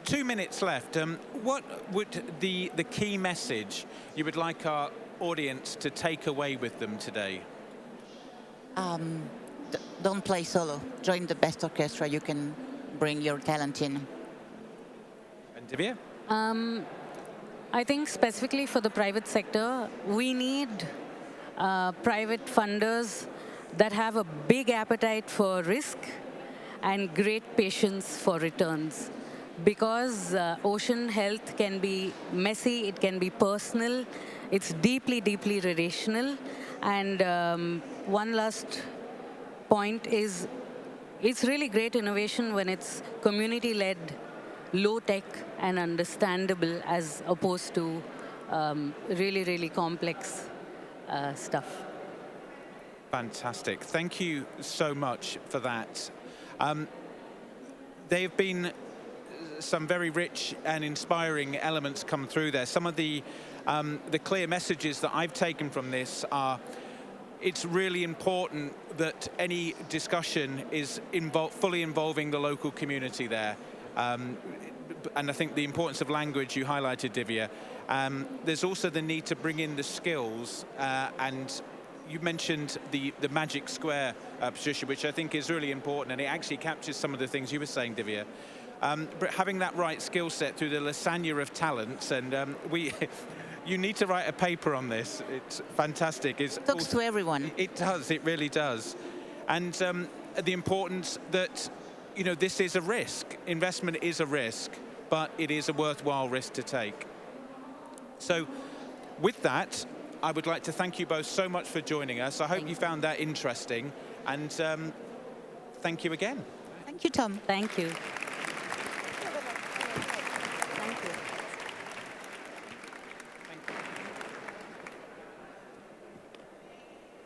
2 minutes left. What would the key message you would like our audience to take away with them today? Don't play solo. Join the best orchestra you can bring your talent in. And Divya? I think specifically for the private sector, we need private funders that have a big appetite for risk and great patience for returns. Because ocean health can be messy, it can be personal, it's deeply, deeply relational. And one last point is, it's really great innovation when it's community-led, low-tech, and understandable, as opposed to really, really complex stuff. Fantastic. Thank you so much for that. There have been some very rich and inspiring elements come through there. Some of the clear messages that I've taken from this are, it's really important that any discussion is fully involving the local community there. and I think the importance of language you highlighted, Divya. There's also the need to bring in the skills, and you mentioned the magic square, Patricia, which I think is really important, and it actually captures some of the things you were saying, Divya. But having that right skill set through the lasagna of talents, and you need to write a paper on this. It's fantastic. It talks to everyone. It does. It really does. And the importance that, you know, this is a risk. Investment is a risk, but it is a worthwhile risk to take. So with that, I would like to thank you both so much for joining us. I hope you found that interesting. And thank you again. Thank you, Tom. Thank you.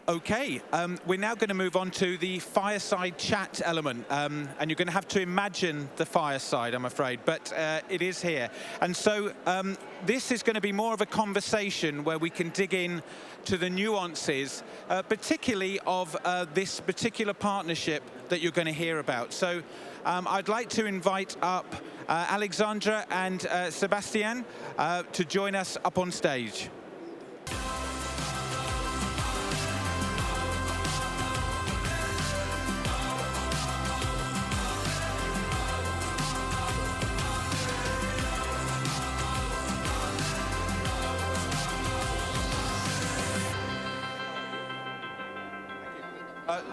Okay, we're now going to move on to the fireside chat element, and you're going to have to imagine the fireside, I'm afraid, but it is here. And so this is going to be more of a conversation where we can dig in to the nuances, particularly of this particular partnership that you're going to hear about. So I'd like to invite up Alexandra and Sébastien to join us up on stage.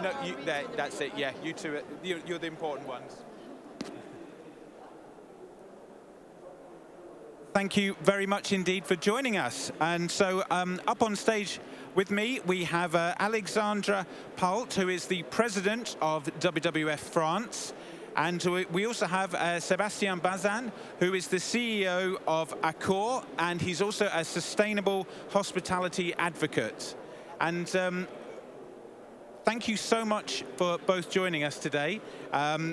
No, that's it. Yeah, you two. You're the important ones. Thank you very much indeed for joining us. And so up on stage with me, we have Alexandra Palt, who is the president of WWF France. And we also have Sébastien Bazin, who is the CEO of ACCOR, and he's also a sustainable hospitality advocate. And thank you so much for both joining us today.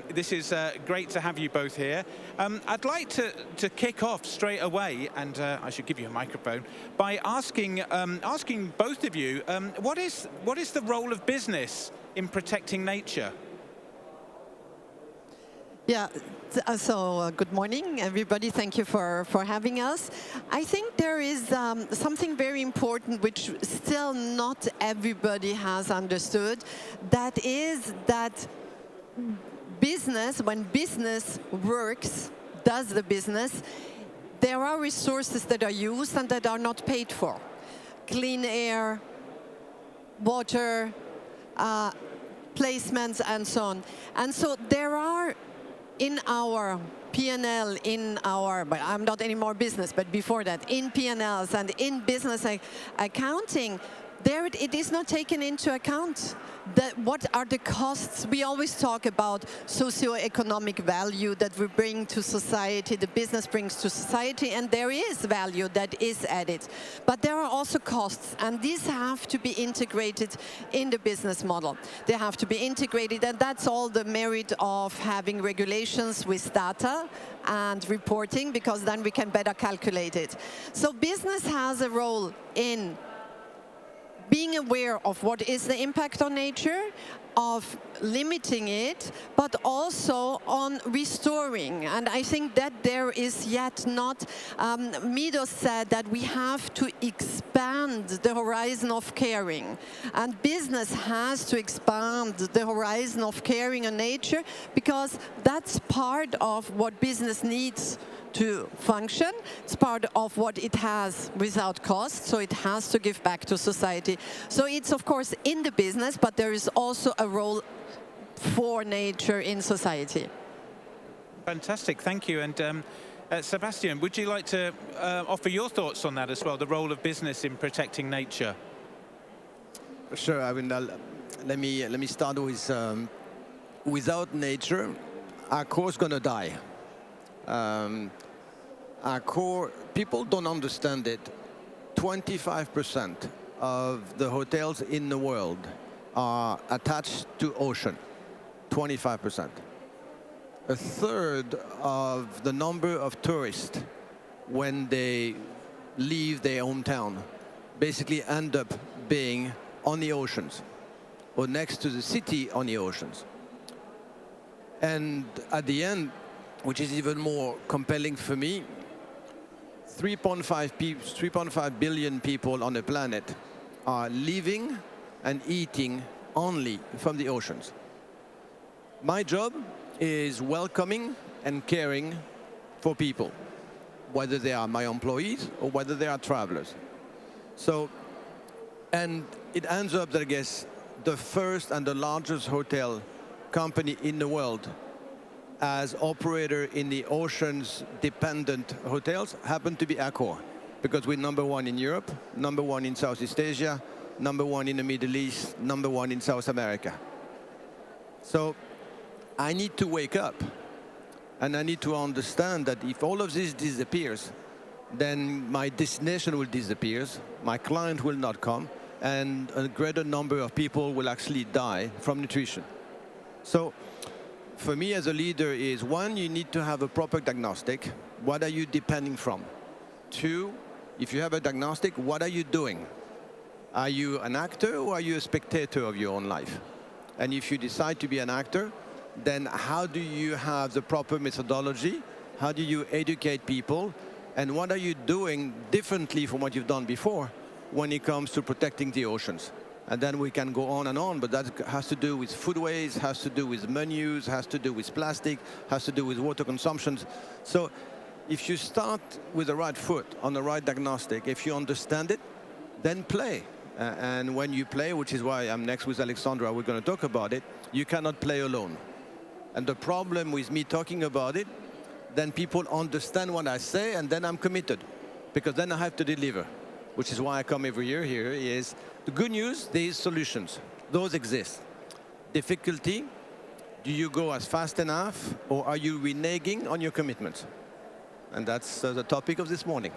This is great to have you both here. I'd like to kick off straight away, and I should give you a microphone, by asking both of you, what is the role of business in protecting nature? Yeah, so good morning, everybody. Thank you for having us. I think there is something very important which still not everybody has understood. That is that business, when business works, does the business, there are resources that are used and that are not paid for. Clean air, water, placements, and so on. And so there are in our P&L, but I'm not anymore business, but before that, in P&Ls and in business accounting, there it is not taken into account. What are the costs? We always talk about socio-economic value that we bring to society, the business brings to society, and there is value that is added. But there are also costs, and these have to be integrated in the business model. They have to be integrated, and that's all the merit of having regulations with data and reporting, because then we can better calculate it. So business has a role in being aware of what is the impact on nature, of limiting it, but also on restoring. And I think that there is yet not, Midos said that we have to expand the horizon of caring. And business has to expand the horizon of caring on nature, because that's part of what business needs to function. It's part of what it has without cost, so it has to give back to society. So it's of course in the business, but there is also a role for nature in society. Fantastic, thank you. And Sébastien, would you like to offer your thoughts on that as well, the role of business in protecting nature? Sure. I mean, let me start with without nature, ACCOR is going to die. ACCOR, people don't understand it. 25% of the hotels in the world are attached to ocean. 25%. A third of the number of tourists, when they leave their hometown, basically end up being on the oceans or next to the city on the oceans. And at the end, which is even more compelling for me, 3.5 billion people on the planet are living and eating only from the oceans. My job is welcoming and caring for people, whether they are my employees or whether they are travelers. So, and it ends up that I guess the first and the largest hotel company in the world as operator in the oceans dependent hotels happen to be ACCOR, because we're #1 in Europe, #1 in Southeast Asia, #1 in the Middle East, #1 in South America. So I need to wake up and I need to understand that if all of this disappears, then my destination will disappear, my client will not come, and a greater number of people will actually die from nutrition. So for me as a leader is, one, you need to have a proper diagnostic. What are you depending from? Two, if you have a diagnostic, what are you doing? Are you an actor or are you a spectator of your own life? And if you decide to be an actor, then how do you have the proper methodology? How do you educate people? And what are you doing differently from what you've done before when it comes to protecting the oceans? And then we can go on and on, but that has to do with food waste, has to do with menus, has to do with plastic, has to do with water consumption. So if you start with the right foot on the right diagnostic, if you understand it, then play. And when you play, which is why I'm next with Alexandra, we're going to talk about it, you cannot play alone. And the problem with me talking about it, then people understand what I say, and then I'm committed, because then I have to deliver, which is why I come every year here, is the good news, there is solutions. Those exist. Difficulty, do you go as fast enough, or are you reneging on your commitments? And that's the topic of this morning.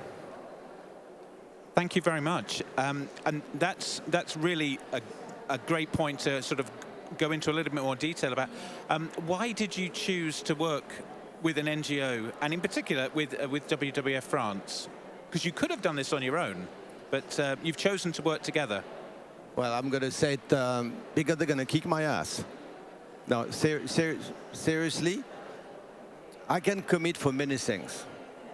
Thank you very much. And that's really a great point to sort of go into a little bit more detail about. Why did you choose to work with an NGO, and in particular with WWF France? Because you could have done this on your own, but you've chosen to work together. Well, I'm going to say it because they're going to kick my ass. No, seriously, I can commit for many things.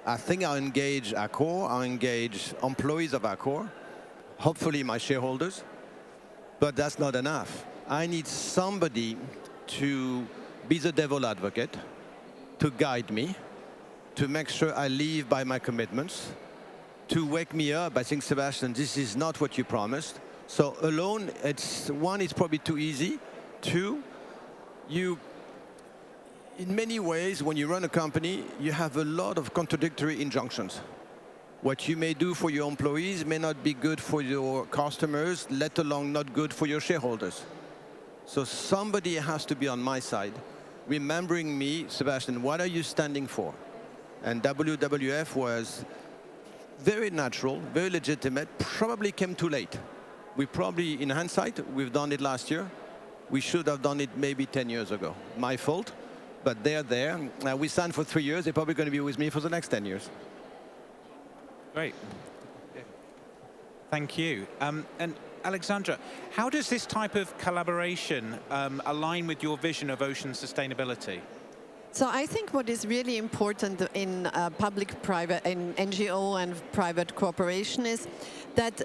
I think I'll engage ACCOR, I'll engage employees of ACCOR, hopefully my shareholders, but that's not enough. I need somebody to be the devil advocate, to guide me, to make sure I live by my commitments, to wake me up. I think, Sébastien, this is not what you promised. So alone, it's probably too easy. Two, in many ways, when you run a company, you have a lot of contradictory injunctions. What you may do for your employees may not be good for your customers, let alone not good for your shareholders. So somebody has to be on my side, remembering me, Sébastien, what are you standing for? And WWF was very natural, very legitimate, probably came too late. We probably, in hindsight, we've done it last year. We should have done it maybe 10 years ago. My fault, but they're there. We signed for 3 years. They're probably going to be with me for the next 10 years. Great. Thank you. And Alexandra, how does this type of collaboration align with your vision of ocean sustainability? So I think what is really important in public-private, in NGO and private cooperation is that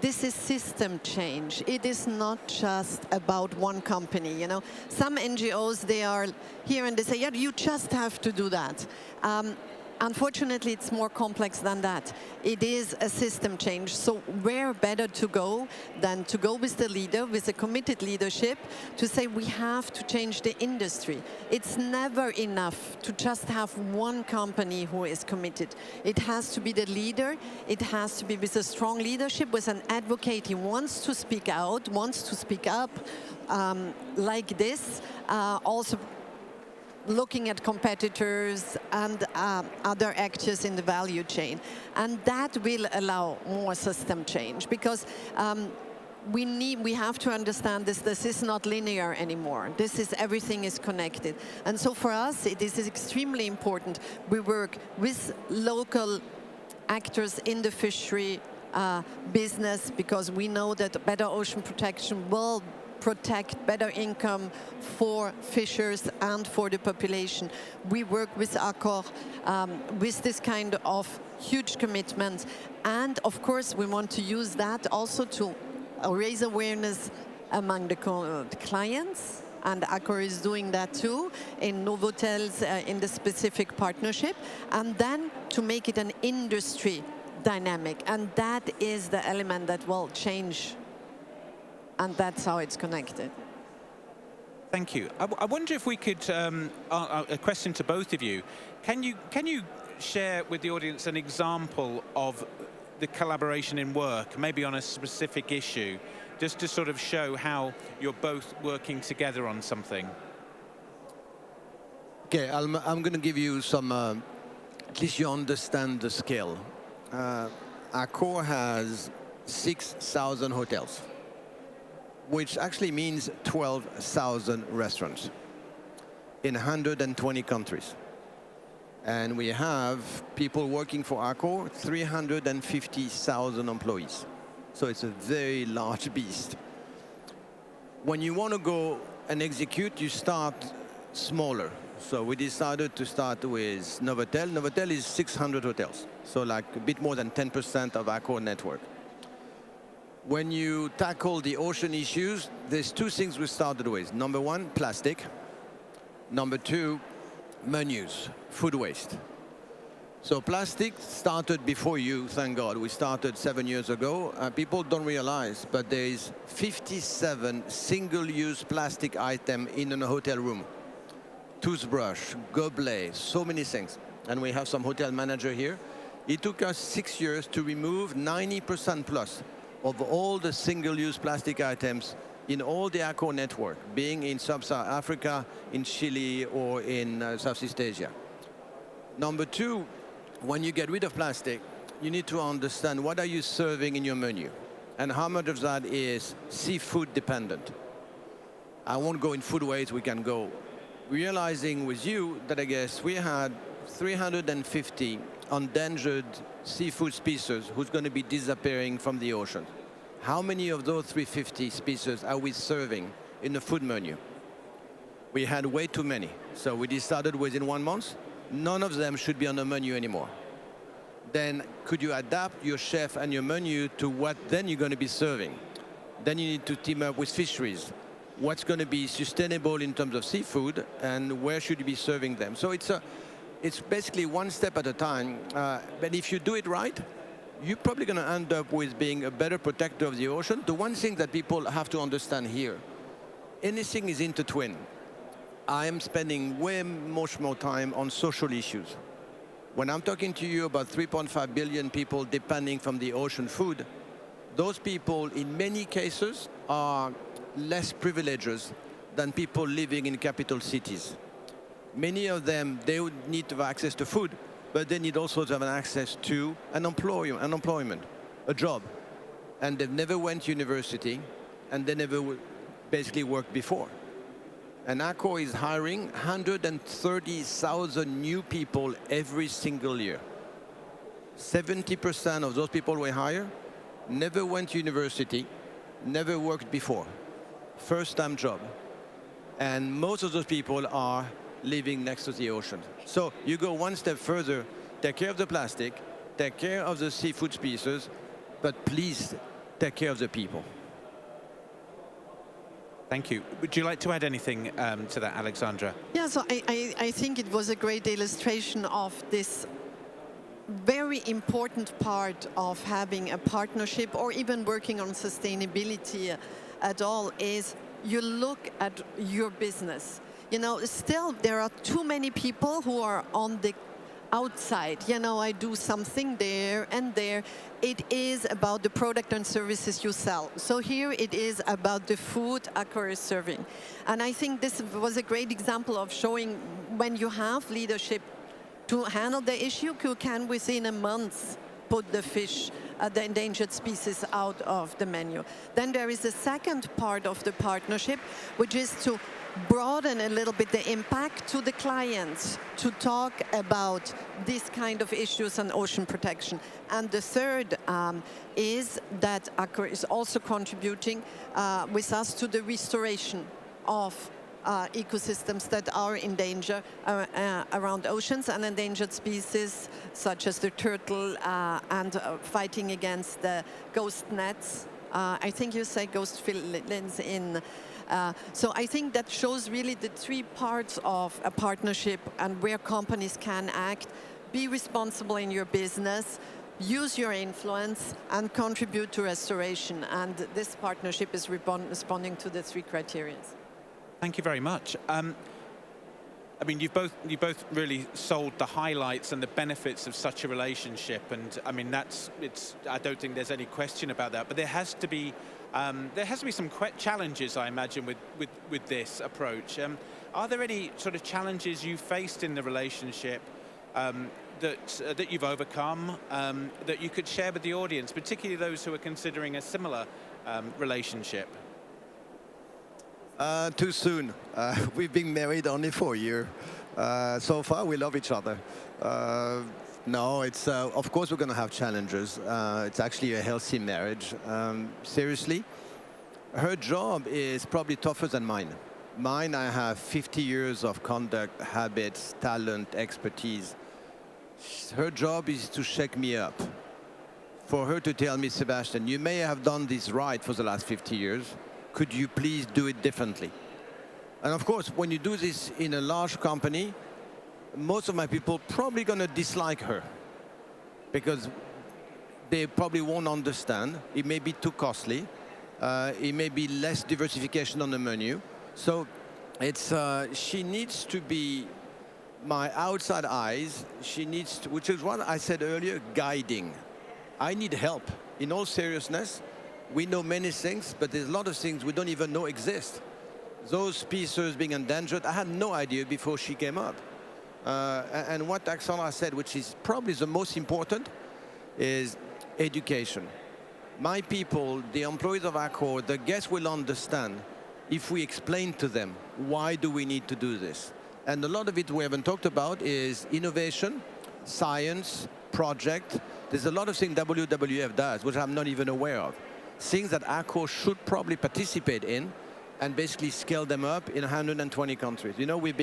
this is system change. It is not just about one company, you know. Some NGOs, they are here and they say, yeah, you just have to do that. Unfortunately, it's more complex than that. It is a system change. So where better to go than to go with the leader, with a committed leadership, to say we have to change the industry. It's never enough to just have one company who is committed. It has to be the leader. It has to be with a strong leadership, with an advocate who wants to speak out, wants to speak up like this. Also looking at competitors and other actors in the value chain. And that will allow more system change, because we have to understand this is not linear anymore. Everything is connected. And so for us, it is extremely important. We work with local actors in the fishery business, because we know that better ocean protection will protect better income for fishers and for the population. We work with ACCOR with this kind of huge commitment. And of course, we want to use that also to raise awareness among the clients. And ACCOR is doing that too in Novotels in the specific partnership. And then to make it an industry dynamic. And that is the element that will change. And that's how it's connected. Thank you. I wonder if we could, a question to both of you. Can you share with the audience an example of the collaboration in work, maybe on a specific issue, just to sort of show how you're both working together on something? Okay, I'm going to give you some, at least you understand the scale. ACCOR has 6,000 hotels, which actually means 12,000 restaurants in 120 countries. And we have people working for ACCOR, 350,000 employees. So it's a very large beast. When you want to go and execute, you start smaller. So we decided to start with Novotel. Novotel is 600 hotels, so like a bit more than 10% of ACCOR network. When you tackle the ocean issues, there's two things we started with. Number one, plastic. Number two, menus, food waste. So plastic started before you, thank God. We started 7 years ago. People don't realize, but there is 57 single-use plastic items in a hotel room. Toothbrush, gobelet, so many things. And we have some hotel manager here. It took us 6 years to remove 90% plus of all the single-use plastic items in all the ACCOR network, being in Sub-Saharan Africa, in Chile, or in Southeast Asia. Number two, when you get rid of plastic, you need to understand what are you serving in your menu, and how much of that is seafood dependent. I won't go in food waste, we can go. Realizing with you that I guess we had 350 endangered seafood species who's going to be disappearing from the ocean. How many of those 350 species are we serving in the food menu? We had way too many. So we decided within 1 month, none of them should be on the menu anymore. Then could you adapt your chef and your menu to what then you're going to be serving? Then you need to team up with fisheries. What's going to be sustainable in terms of seafood, and where should you be serving them? So it's basically one step at a time. But if you do it right, you're probably going to end up with being a better protector of the ocean. The one thing that people have to understand here, anything is intertwined. I am spending way much more time on social issues. When I'm talking to you about 3.5 billion people depending from the ocean food, those people in many cases are less privileged than people living in capital cities. Many of them, they would need to have access to food, but they need also to have access to an employment, a job. And they've never went to university, and they never basically worked before. And ACCOR is hiring 130,000 new people every single year. 70% of those people we hire never went to university, never worked before. First-time job. And most of those people are living next to the ocean. So you go one step further, take care of the plastic, take care of the seafood species, but please take care of the people. Thank you. Would you like to add anything to that, Alexandra? Yeah, so I think it was a great illustration of this very important part of having a partnership or even working on sustainability at all is you look at your business. You know, still there are too many people who are on the outside. You know, I do something there and there. It is about the product and services you sell. So here it is about the food ACCOR is serving. And I think this was a great example of showing when you have leadership to handle the issue, you can within a month put the fish, the endangered species out of the menu. Then there is a second part of the partnership, which is to broaden a little bit the impact to the clients to talk about these kind of issues on ocean protection. And the third is that ACCOR is also contributing with us to the restoration of ecosystems that are in danger around oceans and endangered species such as the turtle and fighting against the ghost nets. I think you say ghost villains in. So I think that shows really the three parts of a partnership and where companies can act, be responsible in your business, use your influence and contribute to restoration. And this partnership is responding to the three criteria. Thank you very much. I mean, you both really sold the highlights and the benefits of such a relationship, and I mean I don't think there's any question about that. But there has to be some challenges, I imagine, with this approach. Are there any sort of challenges you faced in the relationship that you've overcome that you could share with the audience, particularly those who are considering a similar relationship? Too soon. We've been married only for a year. So far, we love each other. No, it's of course we're going to have challenges. It's actually a healthy marriage. Seriously, her job is probably tougher than mine. Mine, I have 50 years of conduct, habits, talent, expertise. Her job is to shake me up. For her to tell me, Sébastien, you may have done this right for the last 50 years. Could you please do it differently? And of course, when you do this in a large company, most of my people probably going to dislike her because they probably won't understand. It may be too costly. It may be less diversification on the menu. So it's she needs to be my outside eyes. She needs to, which is what I said earlier, guiding. I need help. In all seriousness, we know many things, but there's a lot of things we don't even know exist. Those species being endangered, I had no idea before she came up. And what Alexandra said, which is probably the most important, is education. My people, the employees of ACCOR, the guests will understand if we explain to them why do we need to do this. And a lot of it we haven't talked about is innovation, science, project. There's a lot of things WWF does, which I'm not even aware of. Things that ACCOR should probably participate in and basically scale them up in 120 countries. You know, they've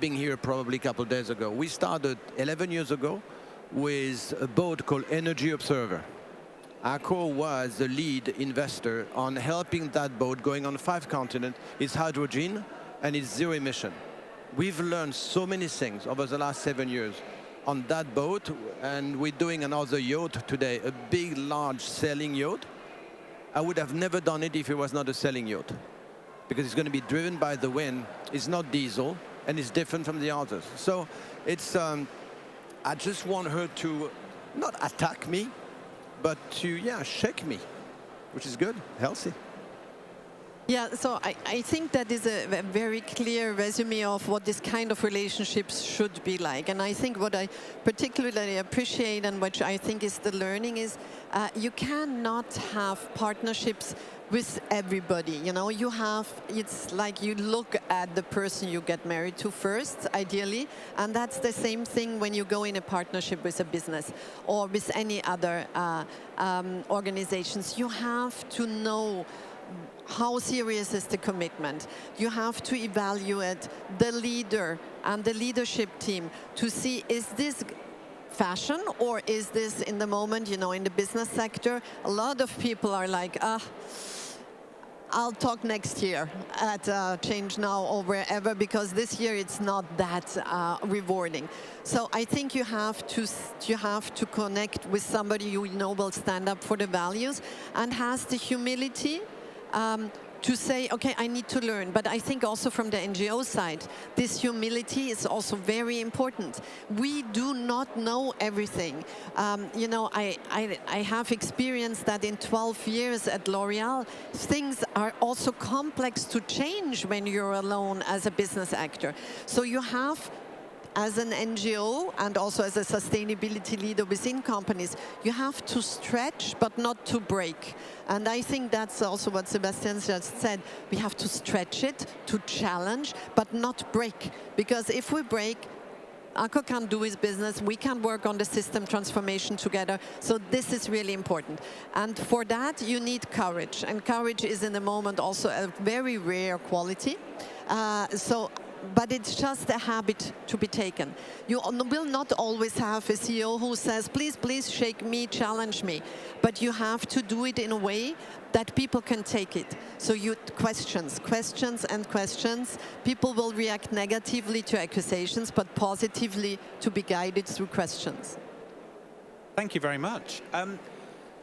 been here probably a couple of days ago. We started 11 years ago with a boat called Energy Observer. ACCOR was the lead investor on helping that boat going on 5 continents. It's hydrogen and it's zero emission. We've learned so many things over the last 7 years on that boat, and we're doing another yacht today, a big, large sailing yacht. I would have never done it if it was not a sailing yacht, because it's going to be driven by the wind. It's not diesel, and it's different from the others. So it's, I just want her to not attack me, but to, shake me, which is good, healthy. Yeah, so I think that is a very clear resume of what this kind of relationships should be like. And I think what I particularly appreciate and which I think is the learning is you cannot have partnerships with everybody. You know, you have, it's like you look at the person you get married to first, ideally, and that's the same thing when you go in a partnership with a business or with any other organizations. You have to know how serious is the commitment. You have to evaluate the leader and the leadership team to see, is this fashion or is this in the moment, you know, in the business sector? A lot of people are like, I'll talk next year at ChangeNOW or wherever, because this year it's not that rewarding. So I think you have to connect with somebody you know will stand up for the values and has the humility to say, okay, I need to learn. But I think also from the NGO side, this humility is also very important. We do not know everything. You know, I have experienced that in 12 years at L'Oréal, things are also complex to change when you're alone as a business actor. So you have as an NGO and also as a sustainability leader within companies, you have to stretch but not to break. And I think that's also what Sébastien just said. We have to stretch it, to challenge, but not break. Because if we break, ACCOR can't do his business, we can work on the system transformation together. So this is really important. And for that, you need courage. And courage is in the moment also a very rare quality. But it's just a habit to be taken. You will not always have a CEO who says, please, please shake me, challenge me. But you have to do it in a way that people can take it. So you questions and questions. People will react negatively to accusations, but positively to be guided through questions. Thank you very much.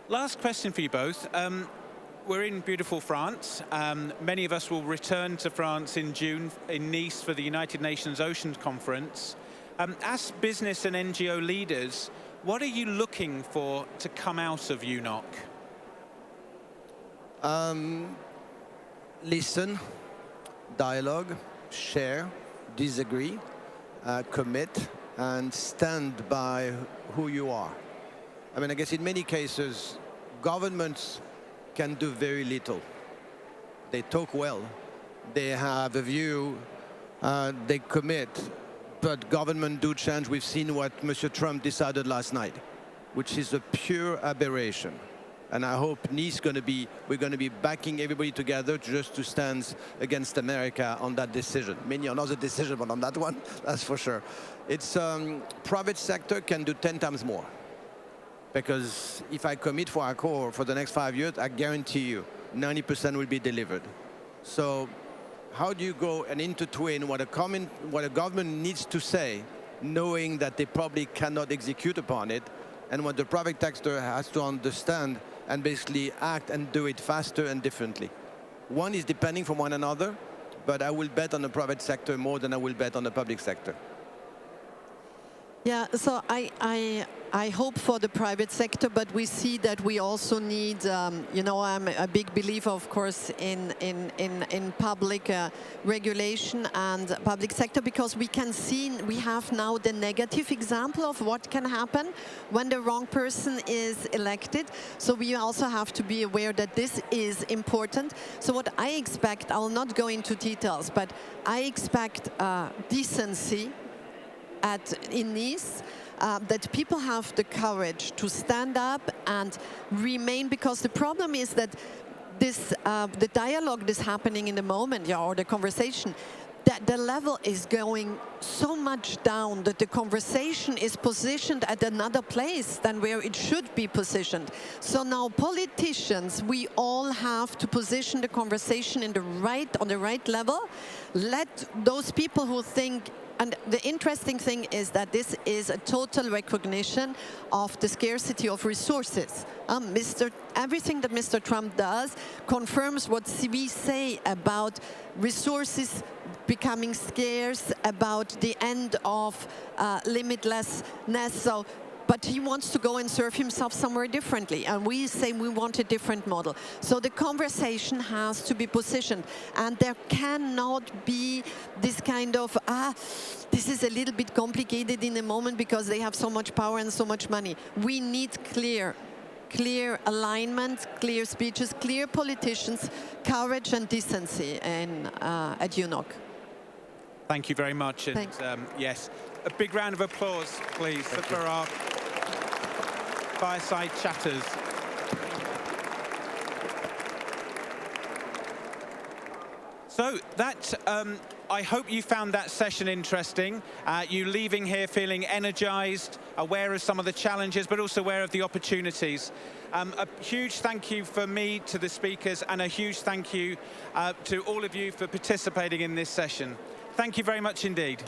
Last question for you both. We're in beautiful France. Many of us will return to France in June in Nice for the United Nations Oceans Conference. As business and NGO leaders, what are you looking for to come out of UNOC? Listen, dialogue, share, disagree, commit, and stand by who you are. I mean, I guess in many cases, governments can do very little. They talk well, they have a view, they commit, but government do change. We've seen what Mr. Trump decided last night, which is a pure aberration. And I hope Nice we're going to be backing everybody together just to stand against America on that decision. Many on other decisions, but on that one, that's for sure. It's private sector can do 10 times more. Because if I commit for ACCOR for the next 5 years, I guarantee you 90% will be delivered. So how do you go and intertwine what a government needs to say, knowing that they probably cannot execute upon it, and what the private sector has to understand and basically act and do it faster and differently? One is depending from one another, but I will bet on the private sector more than I will bet on the public sector. Yeah, so I hope for the private sector, but we see that we also need, you know, I'm a big believer, of course, in public regulation and public sector, because we can see, we have now the negative example of what can happen when the wrong person is elected. So we also have to be aware that this is important. So what I expect, I will not go into details, but I expect decency in Nice, that people have the courage to stand up and remain, because the problem is that this, the dialogue that's happening in the moment, yeah, or the conversation, that the level is going so much down that the conversation is positioned at another place than where it should be positioned. So now politicians, we all have to position the conversation on the right level. Let those people who think. And the interesting thing is that this is a total recognition of the scarcity of resources. Everything that Mr. Trump does confirms what we say about resources becoming scarce, about the end of limitlessness. So, but he wants to go and serve himself somewhere differently. And we say we want a different model. So the conversation has to be positioned. And there cannot be this kind of, this is a little bit complicated in the moment because they have so much power and so much money. We need clear alignment, clear speeches, clear politicians, courage and decency at UNOC. Thank you very much. And yes, a big round of applause, please, for our Fireside chatters. So that, I hope you found that session interesting. You leaving here feeling energized, aware of some of the challenges, but also aware of the opportunities. A huge thank you for me to the speakers, and a huge thank you to all of you for participating in this session. Thank you very much indeed.